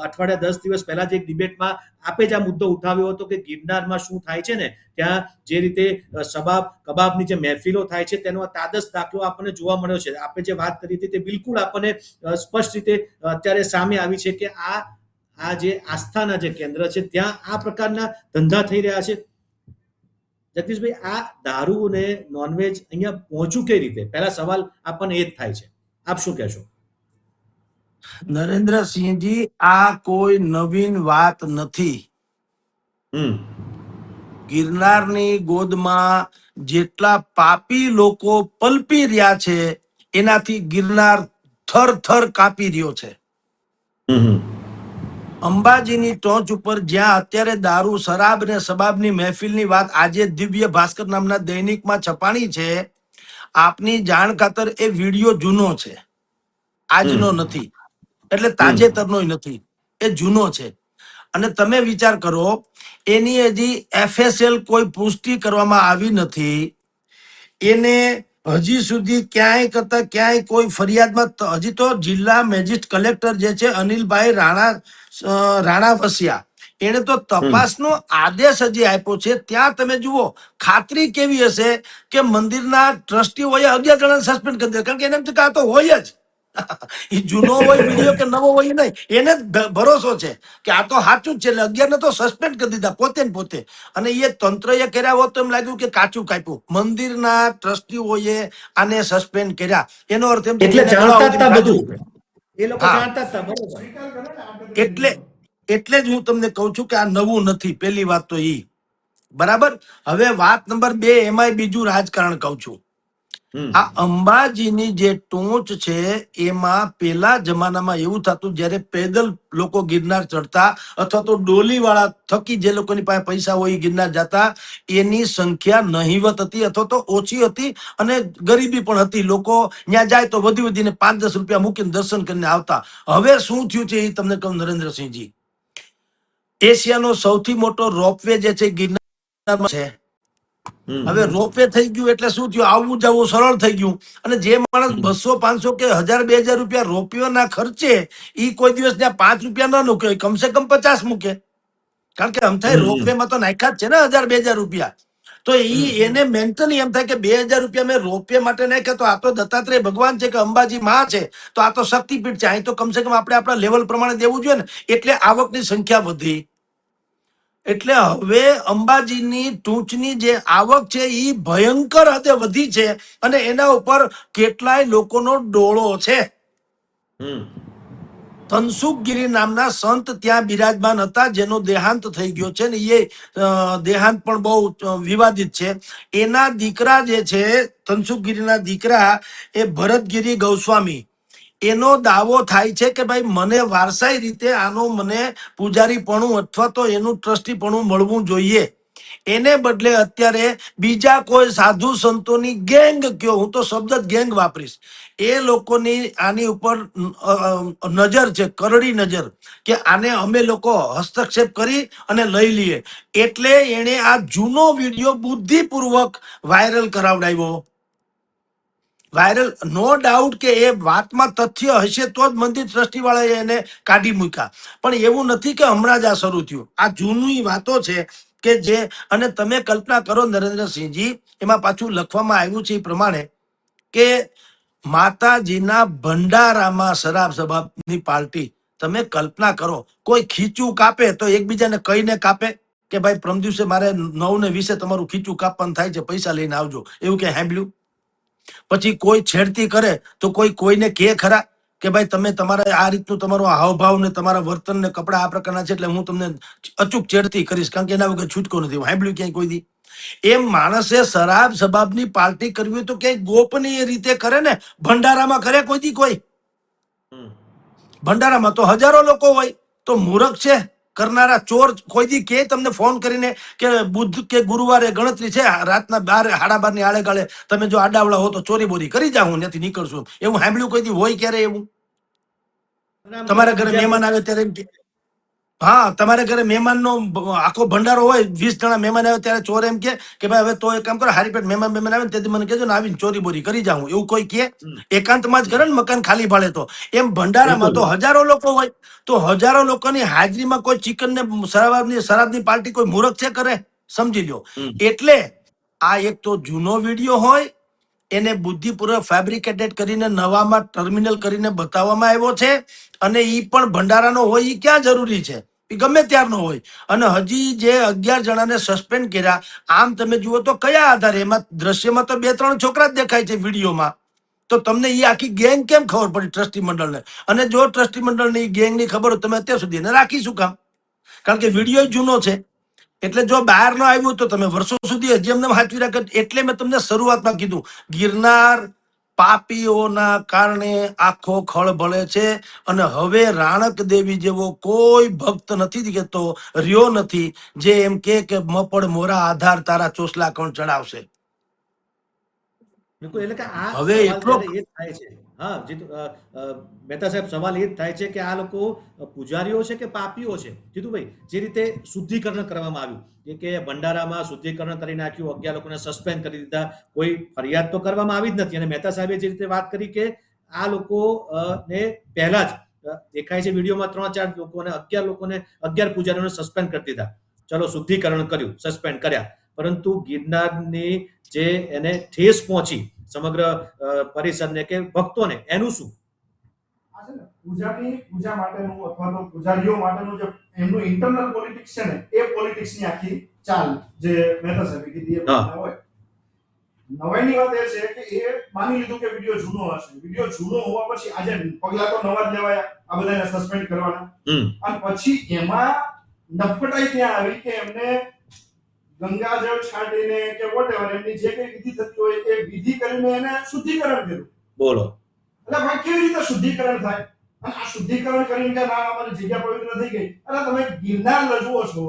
અઠવાડિયા 10 દિવસ પહેલા જ એક ડિબેટમાં આપે જ આ મુદ્દો ઉઠાવ્યો હતો કે ગિરનારમાં શું થાય છે ને ત્યાં જે રીતે કબાબની જે મહેફિલો થાય છે તેનો આ તાદસ દાખલો આપણને જોવા મળ્યો છે. આપણે જે વાત કરી હતી તે બિલકુલ આપણને સ્પષ્ટ રીતે અત્યારે સામે આવી છે કે આ જે આસ્થાના જે કેન્દ્ર છે ત્યાં આ પ્રકારના ધંધા થઈ રહ્યા છે. જગદીશભાઈ, આ દારૂ અને નોનવેજ અહીંયા પહોંચ્યું કઈ રીતે? પહેલા સવાલ આપણને એ જ થાય છે. આપ શું કહેશો? નરેન્દ્રસિંહજી, આ કોઈ નવીન વાત નથી. હમ ગિરનારની ગોદમાં જેટલા પાપી લોકો પલપી રહ્યા છે એનાથી ગિરનાર થર થર કાપી રહ્યો છે. હમ અંબાજીની ટોચ ઉપર જ્યાં અત્યારે દારૂ, શરાબ ને શબાબની મહેફિલની વાત આજે દિવ્ય ભાસ્કર નામના દૈનિકમાં છપાણી છે, આપની જાણ ખાતર એ વિડીયો જૂનો છે, આજનો નથી, એટલે તાજેતરનો નથી, એ જૂનો છે. અને તમે વિચાર કરો, એની હજી FSL કોઈ પુષ્ટિ કરવામાં આવી નથી. એને હજી સુધી ક્યાંય કરતા ક્યાંય કોઈ ફરિયાદમાં હજી તો જિલ્લા મેજિસ્ટ્રેટ કલેક્ટર જે છે અનિલભાઈ રાણા વસિયા, એને તો તપાસનો આદેશ હજી આપ્યો છે. ત્યાં તમે જુઓ, ખાતરી કેવી હશે કે મંદિરના ટ્રસ્ટીઓએ 11 જણાને સસ્પેન્ડ કરી દે, કારણ કે એને એમ કે આ તો હોય જ. એ જૂનો હોય વિડીયો કે નવો હોય નહીં, એને જ ભરોસો છે કે આ તો સાચું જ છે, એટલે 11 ને તો સસ્પેન્ડ કરી દીધા પોતે ને પોતે. અને એ તંત્રએ કર્યા હોત તો એમ લાગ્યું કે કાચું કાપ્યું. મંદિરના ટ્રસ્ટીઓએ આને સસ્પેન્ડ કર્યા, એનો અર્થ એમ એટલે જાણતા જ હતા બધું, એ લોકો હા. જાણતા જ હતા, બરોબર. સ્વીકાર કરે ને આ બધું. એટલે જ હું તમને કહું છું કે આ નવું નથી. પહેલી વાત તો ઈ બરાબર. હવે વાત નંબર 2, એમાંય બીજું રાજકારણ કહું છું. આ અંબાજીની જે ટોચ છે એમાં પેલા જમાનામાં એવું થતું, જ્યારે પેદલ લોકો ગિરનાર ચડતા અથવા તો ડોલી વાળા થકી જે લોકોની પાસે પૈસા હોય એ ગિરનાર જતા, એની સંખ્યા નહિવત હતી અથવા તો ઓછી હતી, અને ગરીબી પણ હતી. લોકો ત્યાં જાય તો વધીને 5-10 રૂપિયા મૂકીને દર્શન કરીને આવતા. હવે શું થયું છે એ તમને કહું નરેન્દ્રસિંહજી. એશિયાનો સૌથી મોટો રોપવે જે છે ગિરનારમાં છે. હવે રોપવે થઈ ગયું એટલે શું થયું, આવવું જવું સરળ થઈ ગયું. અને જે માણસ 200-500 કે 1000-2000 રૂપિયા રોપવેના ખર્ચે, ઈ કોઈ દિવસ ત્યાં 5 રૂપિયા ના મૂકે, કમસે કમ 50 મૂકે. કારણ કે અમથાય રોપવેમાં તો નાખ્યા જ છે ને 1000-2000 રૂપિયા. તો એને મેન્ટલી એમ થાય કે 2000 રૂપિયા મેં રોપવે માટે નાખ્યા, તો આ તો દત્તાત્રેય ભગવાન છે કે અંબાજી માં છે, તો આ તો શક્તિપીઠ છે, અહીં તો કમસે કમ આપણે આપણા લેવલ પ્રમાણે દેવું જોઈએ ને. એટલે આવકની સંખ્યા વધી. એટલે હવે અંબાજીની ટૂંચની જે આવક છે એ ભયંકર હદે વધી છે, અને એના ઉપર કેટલાય લોકોનો ડોળો છે. તનસુખગીરી નામના સંત ત્યાં બિરાજમાન હતા, જેનો દેહાંત થઈ ગયો છે, ને એ દેહાંત પણ બહુ વિવાદિત છે. એના દીકરા જે છે, તનસુખગીરીના દીકરા, એ ભરતગીરી ગૌસ્વામી, એનો દાવો થાય છે કે ભાઈ મને વારસાઈ રીતે આનો મને પૂજારીપણું અથવા તો એનું ટ્રસ્ટીપણું મળવું જોઈએ. એને બદલે અત્યારે બીજા કોઈ સાધુ સંતોની ગેંગ, કયો હું તો શબ્દ જ ગેંગ વાપરીશ, એ લોકોની આની ઉપર નજર છે, કરડી નજર, કે આને અમે લોકો હસ્તક્ષેપ કરી અને લઈ લઈએ. એટલે એને આ જૂનો વિડીયો બુદ્ધિપૂર્વક વાયરલ કરાવડાવ્યો. વાયરલ, નો ડાઉટ કે એ વાતમાં તથ્ય હશે તો જ મંદિર ટ્રસ્ટી વાળાએ એને કાઢી મૂક્યા. પણ એવું નથી કે હમણાં જ આ શરૂ થયું. આ જૂની વાતો છે કે જે, અને તમે કલ્પના કરો નરેન્દ્રસિંહજી, એમાં પાછું લખવામાં આવ્યું છે એ પ્રમાણે કે માતાજીના ભંડારામાં શરાબ શબાબની પાર્ટી. તમે કલ્પના કરો, કોઈ ખીચું કાપે તો એકબીજાને કહીને કાપે કે ભાઈ પ્રમ દિવસે મારે 9:20 તમારું ખીચું કાપવાનું થાય છે, પૈસા લઈને આવજો, એવું કે સાંભળ્યું? પછી કોઈ છેડતી કરે તો કોઈને કે ખરા કે ભાઈ તમે તમારા આ રીતનું તમારો હાવભાવ ને તમારા વર્તન ને કપડા આ પ્રકારના છે, એટલે હું તમને અચૂક છેડતી કરીશ, કારણ કે એના વગર છૂટકો નથી. સાંભળ્યું ક્યાંય કોઈ દી? એમ માણસે શરાબ શબાબની પાર્ટી કરવી હોય તો ક્યાંય ગોપનીય રીતે કરે ને. ભંડારામાં કરે કોઈ દી? કોઈ ભંડારામાં તો હજારો લોકો હોય, તો મૂર્ખ છે કરનારા. ચોર કોઈ દી કે તમને ફોન કરીને કે બુધ કે ગુરુવારે ગણતરી છે, રાતના 12-12 ની આળે ગાળે તમે જો આડાવડા હો તો ચોરી બોરી કરી જાવ, હું ત્યાંથી નીકળશું, એવું સાંભળ્યું કોઈ દી હોય ક્યારે? એવું તમારા ઘરે મહેમાન આવે ત્યારે એમ કે હા, તમારે ઘરે મહેમાનનો આખો ભંડારો હોય, 20 જણા મહેમાન આવે ત્યારે ચોર એમ કે ભાઈ હવે તો એક કામ કરો, હારી પેટ મહેમાન આવે ને તેથી મને કહેજો ને આવીને ચોરી બોરી કરી જાઉં, એવું કોઈ કે? હમ, એકાંતમાં જ કરે ને મકાન ખાલી ભાડે. તો એમ ભંડારામાં બિલકુલ. તો હજારો લોકો હોય, તો હજારો લોકોની હાજરીમાં કોઈ ચિકન ને શરાબની પાર્ટી કોઈ મૂરખ છે કરે? સમજી લ્યો. હમ, એટલે આ એક તો જૂનો વિડીયો હોય, એને બુદ્ધિપૂર્વક ફેબ્રિકેટેડ કરીને નવામાં ટર્મિનલ કરીને બતાવવામાં આવ્યો છે, અને ઈ પણ ભંડારાનો હોય, ઈ ક્યાં જરૂરી છે? ઈ ગમે ત્યારનો હોય. અને હજી જે 11 જણાને સસ્પેન્ડ કર્યા, આમ તમે જુઓ તો કયા આધારે? એમાં દ્રશ્યમાં તો 2-3 છોકરા જ દેખાય છે વિડીયોમાં. તો તમને ઈ આખી ગેંગ કેમ ખબર પડી ટ્રસ્ટી મંડળને? અને જો ટ્રસ્ટી મંડળની ગેંગની ખબર હોય, તમે અત્યાર સુધી એને રાખી શું કામ? કારણ કે વિડીયો જૂનો છે. એટલે જો બહાર ન આવ્યું તો તમે વર્ષો સુધી હજી એમને હાચવી રાખે. એટલે મેં તમને શરૂઆતમાં કીધું, ગિરનાર પાપીઓના કારણે આખો ખળભળે છે. અને હવે રાણક દેવી જેવો કોઈ ભક્ત નથી કેતો, રહ્યો નથી, જે એમ કે મપડ મોરા આધાર તારા ચોસલા કોણ ચડાવશે. બિલકુલ. એટલે કે આ હવે સવાલ એટલો ત્યારે એ જ થાય છે. હા, જીતુ મહેતા સાહેબ, સવાલ એ જ થાય છે કે આ લોકો પૂજારીઓ છે કે પાપીઓ છે? જીતુભાઈ, જે રીતે શુદ્ધિકરણ કરવામાં આવ્યું, કે ભંડારામાં શુદ્ધિકરણ કરી નાખ્યું, 11 લોકોને સસ્પેન્ડ કરી દીધા, કોઈ ફરિયાદ તો કરવામાં આવી જ નથી. અને મહેતા સાહેબે જે રીતે વાત કરી કે આ લોકો ને પહેલા જ દેખાય છે વિડીયોમાં 3-4 લોકોને, 11 લોકોને, 11 પૂજારીઓને સસ્પેન્ડ કરી દીધા. ચલો, શુદ્ધિકરણ કર્યું, સસ્પેન્ડ કર્યા, પરંતુ ગિરનારની જે એને ઠેસ પહોંચી સમગ્ર પરિસરને કે ભક્તોને, એનું શું? આ છે ને પૂજાની પૂજા માટેનું અથવા તો પૂજારીઓ માટેનું જે એમનું ઇન્ટરનલ પોલિટિક્સ છે ને, એ પોલિટિક્સની આખી ચાલ જે મહેતા સાહેબે કીધી એ પ્રમાણે હોય. નવાઈની વાત એ છે કે એ માની લીધું કે વિડીયો જૂનો હશે. વિડીયો જૂનો હોવા પછી આજે પગલા તો નવા જ લેવાયા, આ બધાને સસ્પેન્ડ કરવાના. અને પછી એમાં નફટાઈ ત્યાં આવી કે એમને ગંગાજળ છાંટીને કે વોટેવર એમની જે કઈ વિધિ થતી હોય એ વિધિ કરીને એને શુદ્ધિકરણ કર્યું. બોલો. એટલે ભાઈ કેવી રીતે શુદ્ધિકરણ થાય? અને આ શુદ્ધિકરણ કરીને કે ના અમારી જગ્યા પવિત્ર થઈ ગઈ. અરે તમે ગિરનાર લજવો છો,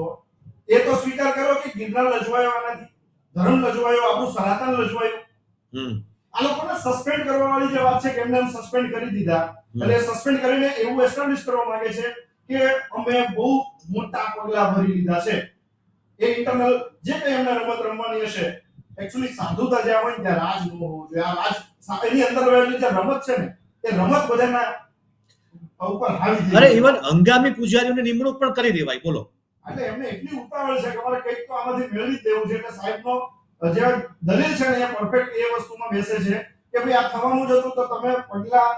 એ તો સ્વીકાર કરો કે ગિરનાર લજવાયો આનાથી, ધર્મ લજવાયો, આપણું સનાતન લજવાયું. આ લોકોને સસ્પેન્ડ કરવા વાળી જે વાત છે કે એમને સસ્પેન્ડ કરી દીધા, એટલે સસ્પેન્ડ કરીને એવું એસ્ટાબ્લિશ કરવા માંગે છે કે અમે બહુ મોટા પગલા ભરી લીધા છે. એ ઇન્ટરનલ જે કઈ એમને રમત રમવાની હશે, એકચ્યુઅલી સાધુતા જ્યાં હોય ત્યાં રાજ ન હોવું જોઈએ. આ રાજ એની અંદર રહેલી જે રમત છે ને, એ રમત બધાના ઉપર હાવી થઈ. અરે ઇવન હંગામી પૂજારીઓની નિમણૂક પણ કરી દેવાય. બોલો. એટલે એમને એટલી ઉતાવળ છે કે અમારે કંઈક તો આમાંથી મેળવી જ દેવું છે. એટલે સાહેબનો જે દલીલ છે ને એ પરફેક્ટ એ વસ્તુમાં બેસે છે કે ભાઈ આ થવાનું જ હતું તો તમે પગલા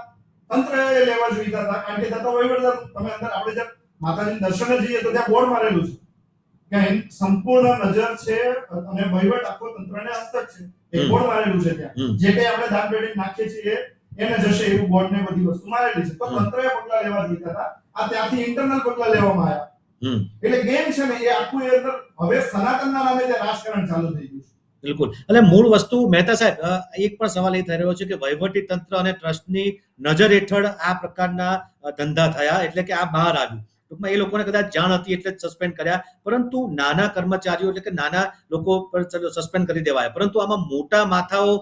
તંત્રએ લેવા જોઈતા હતા. કારણ કે ત્યાં તો વહીવટદાર, તમે અંદર આપણે જે માતાજી દર્શને જઈએ તો ત્યાં બોર્ડ મારેલું છે કે સંપૂર્ણ નજર છે અને વહીવટ આખો તંત્રને હસ્તક છે. એ બોર્ડ મારેલું છે ત્યાં. જે કંઈ આપણે દાન પેટી નાખીએ છીએ એને જશે એવું બોર્ડ ને બધી વસ્તુ મારેલી છે. તો તંત્રએ પગલા લેવા જોઈતા હતા. આ ત્યાંથી ઇન્ટરનલ પગલા લેવામાં આવ્યા. એટલે ગેમ છે ને એ આખું એ અંદર હવે સનાતનના નામે જે રાજકારણ ચાલુ થઈ ગયું છે. બિલકુલ. એટલે મૂળ વસ્તુ મહેતા સાહેબ, એક પણ સવાલ એ થઈ રહ્યો છે કે વહીવટી તંત્ર અને ટ્રસ્ટની નજર હેઠળ આ પ્રકારના ધંધા થયા, એટલે કે આ બહાર આવ્યું. ટૂંકમાં એ લોકોને કદાચ જાણ હતી એટલે જ સસ્પેન્ડ કર્યા, પરંતુ નાના કર્મચારીઓ એટલે કે નાના લોકો પર સસ્પેન્ડ કરી દેવાયા. પરંતુ આમાં મોટા માથાઓ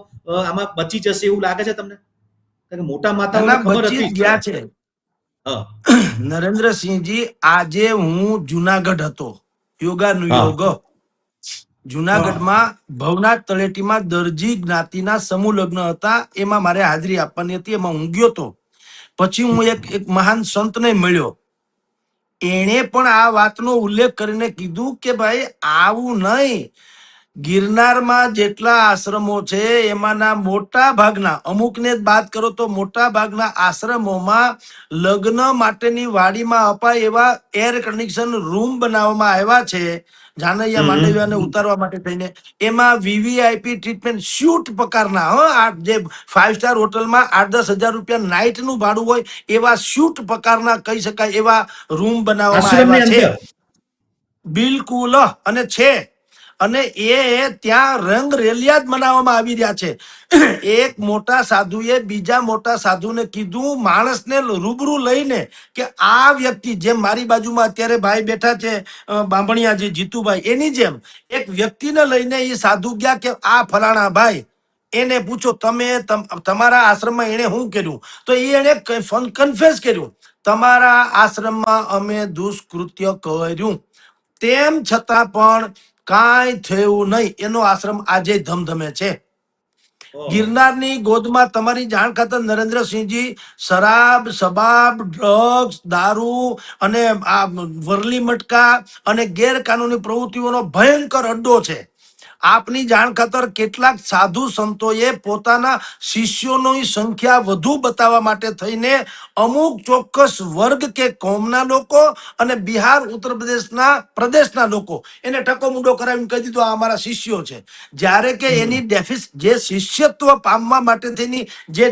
આમાં બચી જશે એવું લાગે છે તમને? કારણ કે મોટા માથાઓને ખબર બચી હતી. ગયા છે. નરેન્દ્રસિંહજી, આજે હું જુનાગઢ હતો, યોગાનુયોગ. જુનાગઢમાં ભવનાથ તળેટીમાં દરજી જ્ઞાતિના સમૂહ લગ્ન હતા, એમાં મારે હાજરી આપવાની હતી, એમાં હું ગયો તો. પછી હું એક મહાન સંતને મળ્યો, એણે પણ આ વાતનો ઉલ્લેખ કરીને કીધું કે ભાઈ આવું નહીં. ગિરનારમાં જેટલા આશ્રમો છે એમાંના મોટા ભાગના, અમુકને જ બાદ કરો તો મોટા ભાગના આશ્રમોમાં લગ્ન માટેની વાડીમાં અપાય એવા એર કન્ડિશન રૂમ બનાવવામાં આવ્યા છે, જાનૈયા માંડવિયાને ઉતારવા માટે થઈને. એમાં વીવીઆઈપી ટ્રીટમેન્ટ સ્યુટ પ્રકારના, આ જે 5 સ્ટાર હોટલમાં 8-10 હજાર રૂપિયા નાઇટ નું ભાડું હોય એવા સ્યુટ પ્રકારના કહી શકાય એવા રૂમ બનાવવામાં આવ્યા છે. બિલકુલ. અને છે, અને એ ત્યાં રંગ રેલિયા જ મનાવવામાં આવી રહ્યા છે. એક મોટા સાધુએ બીજા મોટા સાધુને કીધું, માણસને રૂબરૂ લઈને, કે આ વ્યક્તિ જેમ મારી બાજુમાં અત્યારે ભાઈ બેઠા છે બાંભણિયાજી જીતુભાઈ, એની જેમ એક વ્યક્તિને લઈને એ સાધુ ગયા કે આ ફલાણા ભાઈ, એને પૂછો તમે તમારા આશ્રમમાં એને શું કર્યું? તો એને કન્ફેસ કર્યું તમારા આશ્રમમાં અમે દુષ્કૃત્ય કર્યું, તેમ છતાં પણ કાંઈ થયું નહીં. એનો આશ્રમ આજે ધમધમે છે. ઓહો. ગિરનારની ગોદમાં તમારી જાણ ખાતર નરેન્દ્રસિંહજી, શરાબ, શબાબ, ડ્રગ્સ, દારૂ અને આ વરલી મટકા અને ગેરકાનૂની પ્રવૃત્તિઓનો ભયંકર અડ્ડો છે. આપની જાણ ખાતર કેટલાક સાધુ સંતોએ પોતાના શિષ્યોની સંખ્યા વધુ બતાવવા માટે થઈને અમુક ચોક્કસ વર્ગ કે કોમના લોકો અને બિહાર, ઉત્તર પ્રદેશના લોકો એને ટકો મુંડો કરાવીને કહી દીધું આ અમારા શિષ્યો છે. જ્યારે કે એની જે શિષ્યત્વ પામવા માટે થઈને જે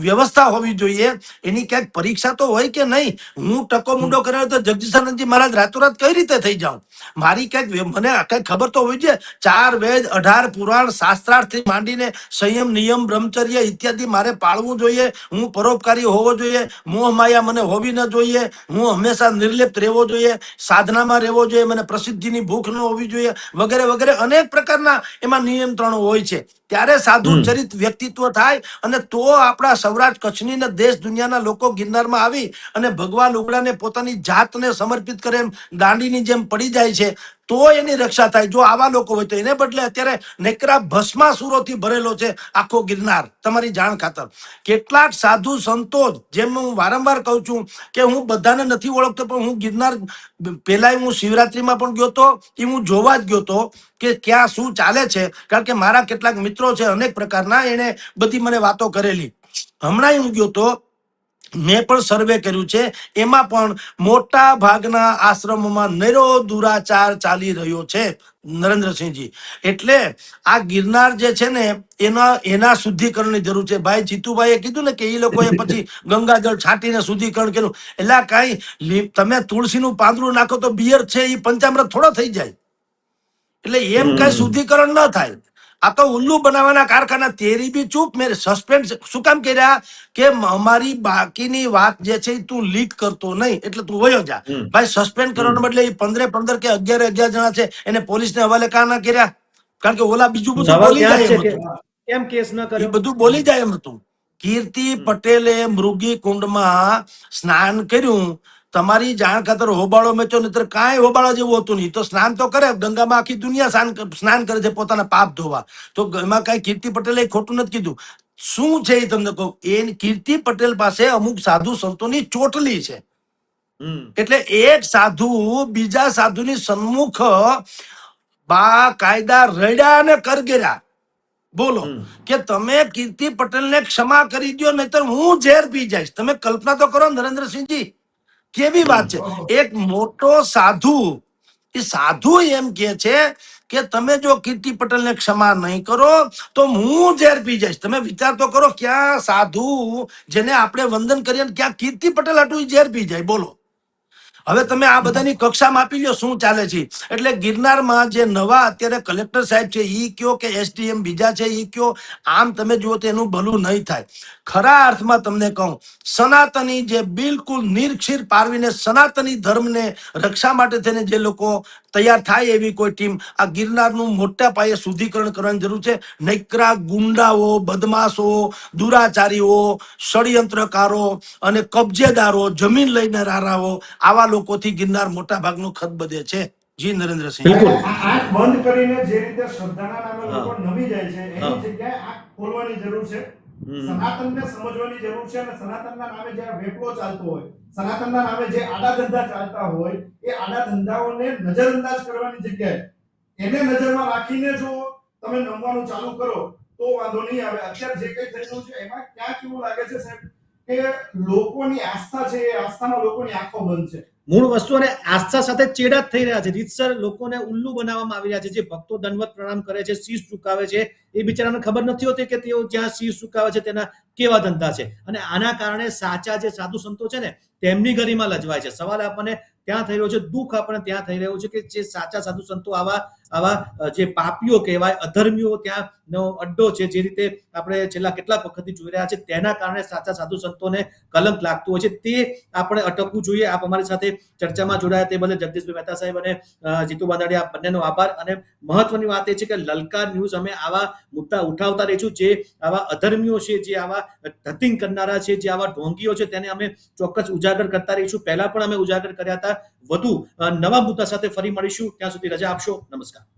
વ્યવસ્થા હોવી જોઈએ એની ક્યાંક પરીક્ષા તો હોય કે નહીં. હું ટકો મુંડો કરાવ્યો તો જગદીશાનંદજી મહારાજ રાતોરાત કઈ રીતે થઈ જાઉં? મારી ક્યાંક મને કઈ ખબર તો હોવી જોઈએ. 4 વેદ, 18 પુરાણ, શાસ્ત્રાર્થથી માંડીને સંયમ, નિયમ, બ્રહ્મચર્ય ઇત્યાદિ મારે પાળવું જોઈએ. હું પરોપકારી હોવો જોઈએ. મોહ માયા મને હોવી ન જોઈએ. હું હંમેશા નિર્લિપ્ત રહેવો જોઈએ. સાધનામાં રહેવો જોઈએ. મને પ્રસિદ્ધિની ભૂખ ન હોવી જોઈએ, વગેરે વગેરે અનેક પ્રકારના એમાં નિયંત્રણો હોય છે. ત્યારે સાધુ ચરિત વ્યક્તિત્વ થાય અને તો આપણા સૌરાષ્ટ્ર કચ્છની ને દેશ દુનિયાના લોકો ગિરનારમાં આવી અને ભગવાન લુગડાને પોતાની જાતને સમર્પિત કરે એમ દાંડીની જેમ પડી જાય છે, તો એની રક્ષા થાય. જો આવા લોકો હોય તો એને બદલે અત્યારે નેકરા ભસ્માસુરોથી ભરેલો છે આખો ગિરનાર. તમારી જાણ ખાતર કેટલાક સાધુ સંતો, જેમ હું વારંવાર કહું છું કે હું બધાને નથી ઓળખતો, પણ હું ગિરનાર પેલા હું શિવરાત્રીમાં પણ ગયો તો, એ હું જોવા જ ગયો તો કે ક્યાં શું ચાલે છે. કારણ કે મારા કેટલાક મિત્રો છે અનેક પ્રકારના, એને બધી મને વાતો કરેલી. હમણાં હું ગયો તો, મેં પણ સર્વે કર્યું છે, એમાં પણ મોટા ભાગના આશ્રમોમાં નરો દુરાચાર ચાલી રહ્યો છે નરેન્દ્રસિંહજી. એટલે આ ગિરનાર જે છે ને એના શુદ્ધિકરણની જરૂર છે. ભાઈ જીતુભાઈએ કીધું ને કે એ લોકોએ પછી ગંગાજળ છાંટીને શુદ્ધિકરણ કર્યું. એટલે કાંઈ તમે તુલસીનું પાંદડું નાખો તો બિયર છે એ પંચામૃત થોડો થઈ જાય. એટલે એમ કઈ શુદ્ધિકરણ ન થાય. આ તો ઉલ્લુ બનાવવાના કારખાના. તેરી બી ચૂપ. મેં સસ્પેન્ડ શું કામ કર્યા કે અમારી બાકીની વાત જે છે તું લીક કરતો નહીં એટલે તું વયો જા. ભાઈ સસ્પેન્ડ કરવાને બદલે 15 કે 11 જણા છે એને પોલીસને હવાલે કાં ના કર્યા? કારણ કે ઓલા બીજું બધું સવાલ બોલી ત્યાં જ જાય છે એમ કે હતું. કેમ કેસ ન એ કર્યો? બધું બોલી જાય એમ હતું. કીર્તિ પટેલે મૃગી કુંડમાં સ્નાન કર્યું. તમારી જાણ ખાતર હોબાળો મેચો, નહીતર કાંઈ હોબાળા જેવું હતું નહીં. તો સ્નાન તો કરે, ગંગામાં આખી દુનિયા સ્નાન કરે છે પોતાના પાપ ધોવા. તો એમાં કાંઈ કીર્તિ પટેલે ખોટું નથી કીધું. શું છે એ તમને કહું. એ કીર્તિ પટેલ પાસે અમુક સાધુ સંતોની ચોટલી છે. એટલે એક સાધુ બીજા સાધુની સન્મુખ બા કાયદા રડ્યા અને કરગેર્યા. બોલો કે તમે કીર્તિ પટેલને ક્ષમા કરી દો, નહીતર હું ઝેર પી જઈશ. તમે કલ્પના તો કરો નરેન્દ્રસિંહજી, કેવી વાત છે. એક મોટો સાધુ, એ સાધુ એમ કે છે કે તમે જો કીર્તિ પટેલને ક્ષમા નહીં કરો તો હું ઝેર પી જઈશ. તમે વિચાર તો કરો, ક્યાં સાધુ જેને આપણે વંદન કરીએ ક્યાં કીર્તિ પટેલ હાટું ઝેર પી જાય? બોલો. હવે તમે આ બધાની કક્ષામાં આપી લો શું ચાલે છે. એટલે ગિરનારમાં જે નવા અત્યારે કલેક્ટર સાહેબ છે ઈ કયો કે એસડીએમ બીજા છે ઈ કયો, આમ તમે જુઓ તો એનું ભલું નહીં થાય. ખરા અર્થમાં તમને કહું, સનાતની જે બિલકુલ નિર્ક્ષીર પારવીને સનાતની ધર્મને રક્ષા માટે થઈને જે લોકો તૈયાર થાય એવી કોઈ ટીમ આ ગિરનારનું મોટા પાયે શુદ્ધિકરણ કરવાની જરૂર છે. નૈકરા ગુંડાઓ, બદમાશો, દુરાચારીઓ, ષડયંત્રકારો અને કબજેદારો, જમીન લઈને રારાઓ, આવા લોકોથી ગિરનાર મોટા ભાગનું ખત બધે છે. જી નરેન્દ્રસિંહ. બિલકુલ. આંખ બંધ કરીને જે રીતે શ્રદ્ધાના નામે લોકો નમી જાય છે એની જગ્યાએ આંખ ખોલવાની જરૂર છે. સનાતનને સમજવાની જરૂર છે. અને સનાતનના નામે જે વેપલો ચાલતો હોય, સનાતનના નામે જે આડા ધંધા ચાલતા હોય, એ આડા ધંધાઓને નજરઅંદાજ કરવાની જગ્યાએ એને નજરમાં રાખીને જો તમે નમવાનું ચાલુ કરો તો વાંધો નહીં આવે. અત્યારે જે કંઈ થઈ રહ્યું છે એમાં ક્યાંક એવું લાગે છે સાહેબ કે લોકોની આસ્થા છે, એ આસ્થામાં લોકોની આંખો બંધ છે. મૂળ વસ્તુ અને આસ્થા સાથે ચેડા જ થઈ રહ્યા છે. રીતસર લોકોને ઉલ્લુ બનાવવામાં આવી રહ્યા છે. જે ભક્તો દંડવત પ્રણામ કરે છે, શીશ ઝુકાવે છે, એ બિચારાને ખબર નથી હોતી કે તેઓ જ્યાં શીશ ઝુકાવે છે તેના કેવા ધંધા છે. અને આના કારણે સાચા જે સાધુ સંતો છે ને તેમની ગરિમા લજવાય છે. સવાલ આપણને ત્યાં થઈ રહ્યો છે, દુઃખ આપણને ત્યાં થઈ રહ્યું છે કે જે સાચા સાધુ સંતો આવા જે પાપીઓ કહેવાય, અધર્મીઓ ત્યાંનો અડ્ડો છે, જે રીતે આપણે છેલ્લા કેટલાક વખતથી જોઈ રહ્યા છે, તેના કારણે સાચા સાધુ સંતોને કલંક લાગતું હોય છે. તે આપણે અટકવું જોઈએ. આપ અમારી સાથે ચર્ચામાં જોડાયા તે બદલે જગદીશભાઈ મહેતા સાહેબ અને જીતુ બાંધાણી, આ બંનેનો આભાર. અને મહત્વની વાત એ છે કે લલકાર ન્યૂઝ અમે આવા મુદ્દા ઉઠાવતા રહીશું. જે આવા અધર્મીઓ છે, જે આવા ધતિંગ કરનારા છે, જે આવા ઢોંગીઓ છે, તેને અમે ચોક્કસ ઉજાગર કરતા રહીશું. પહેલા પણ અમે ઉજાગર કર્યા હતા. વધુ નવા મુદ્દા સાથે ફરી મળીશું. ત્યાં સુધી રજા આપશો. નમસ્કાર.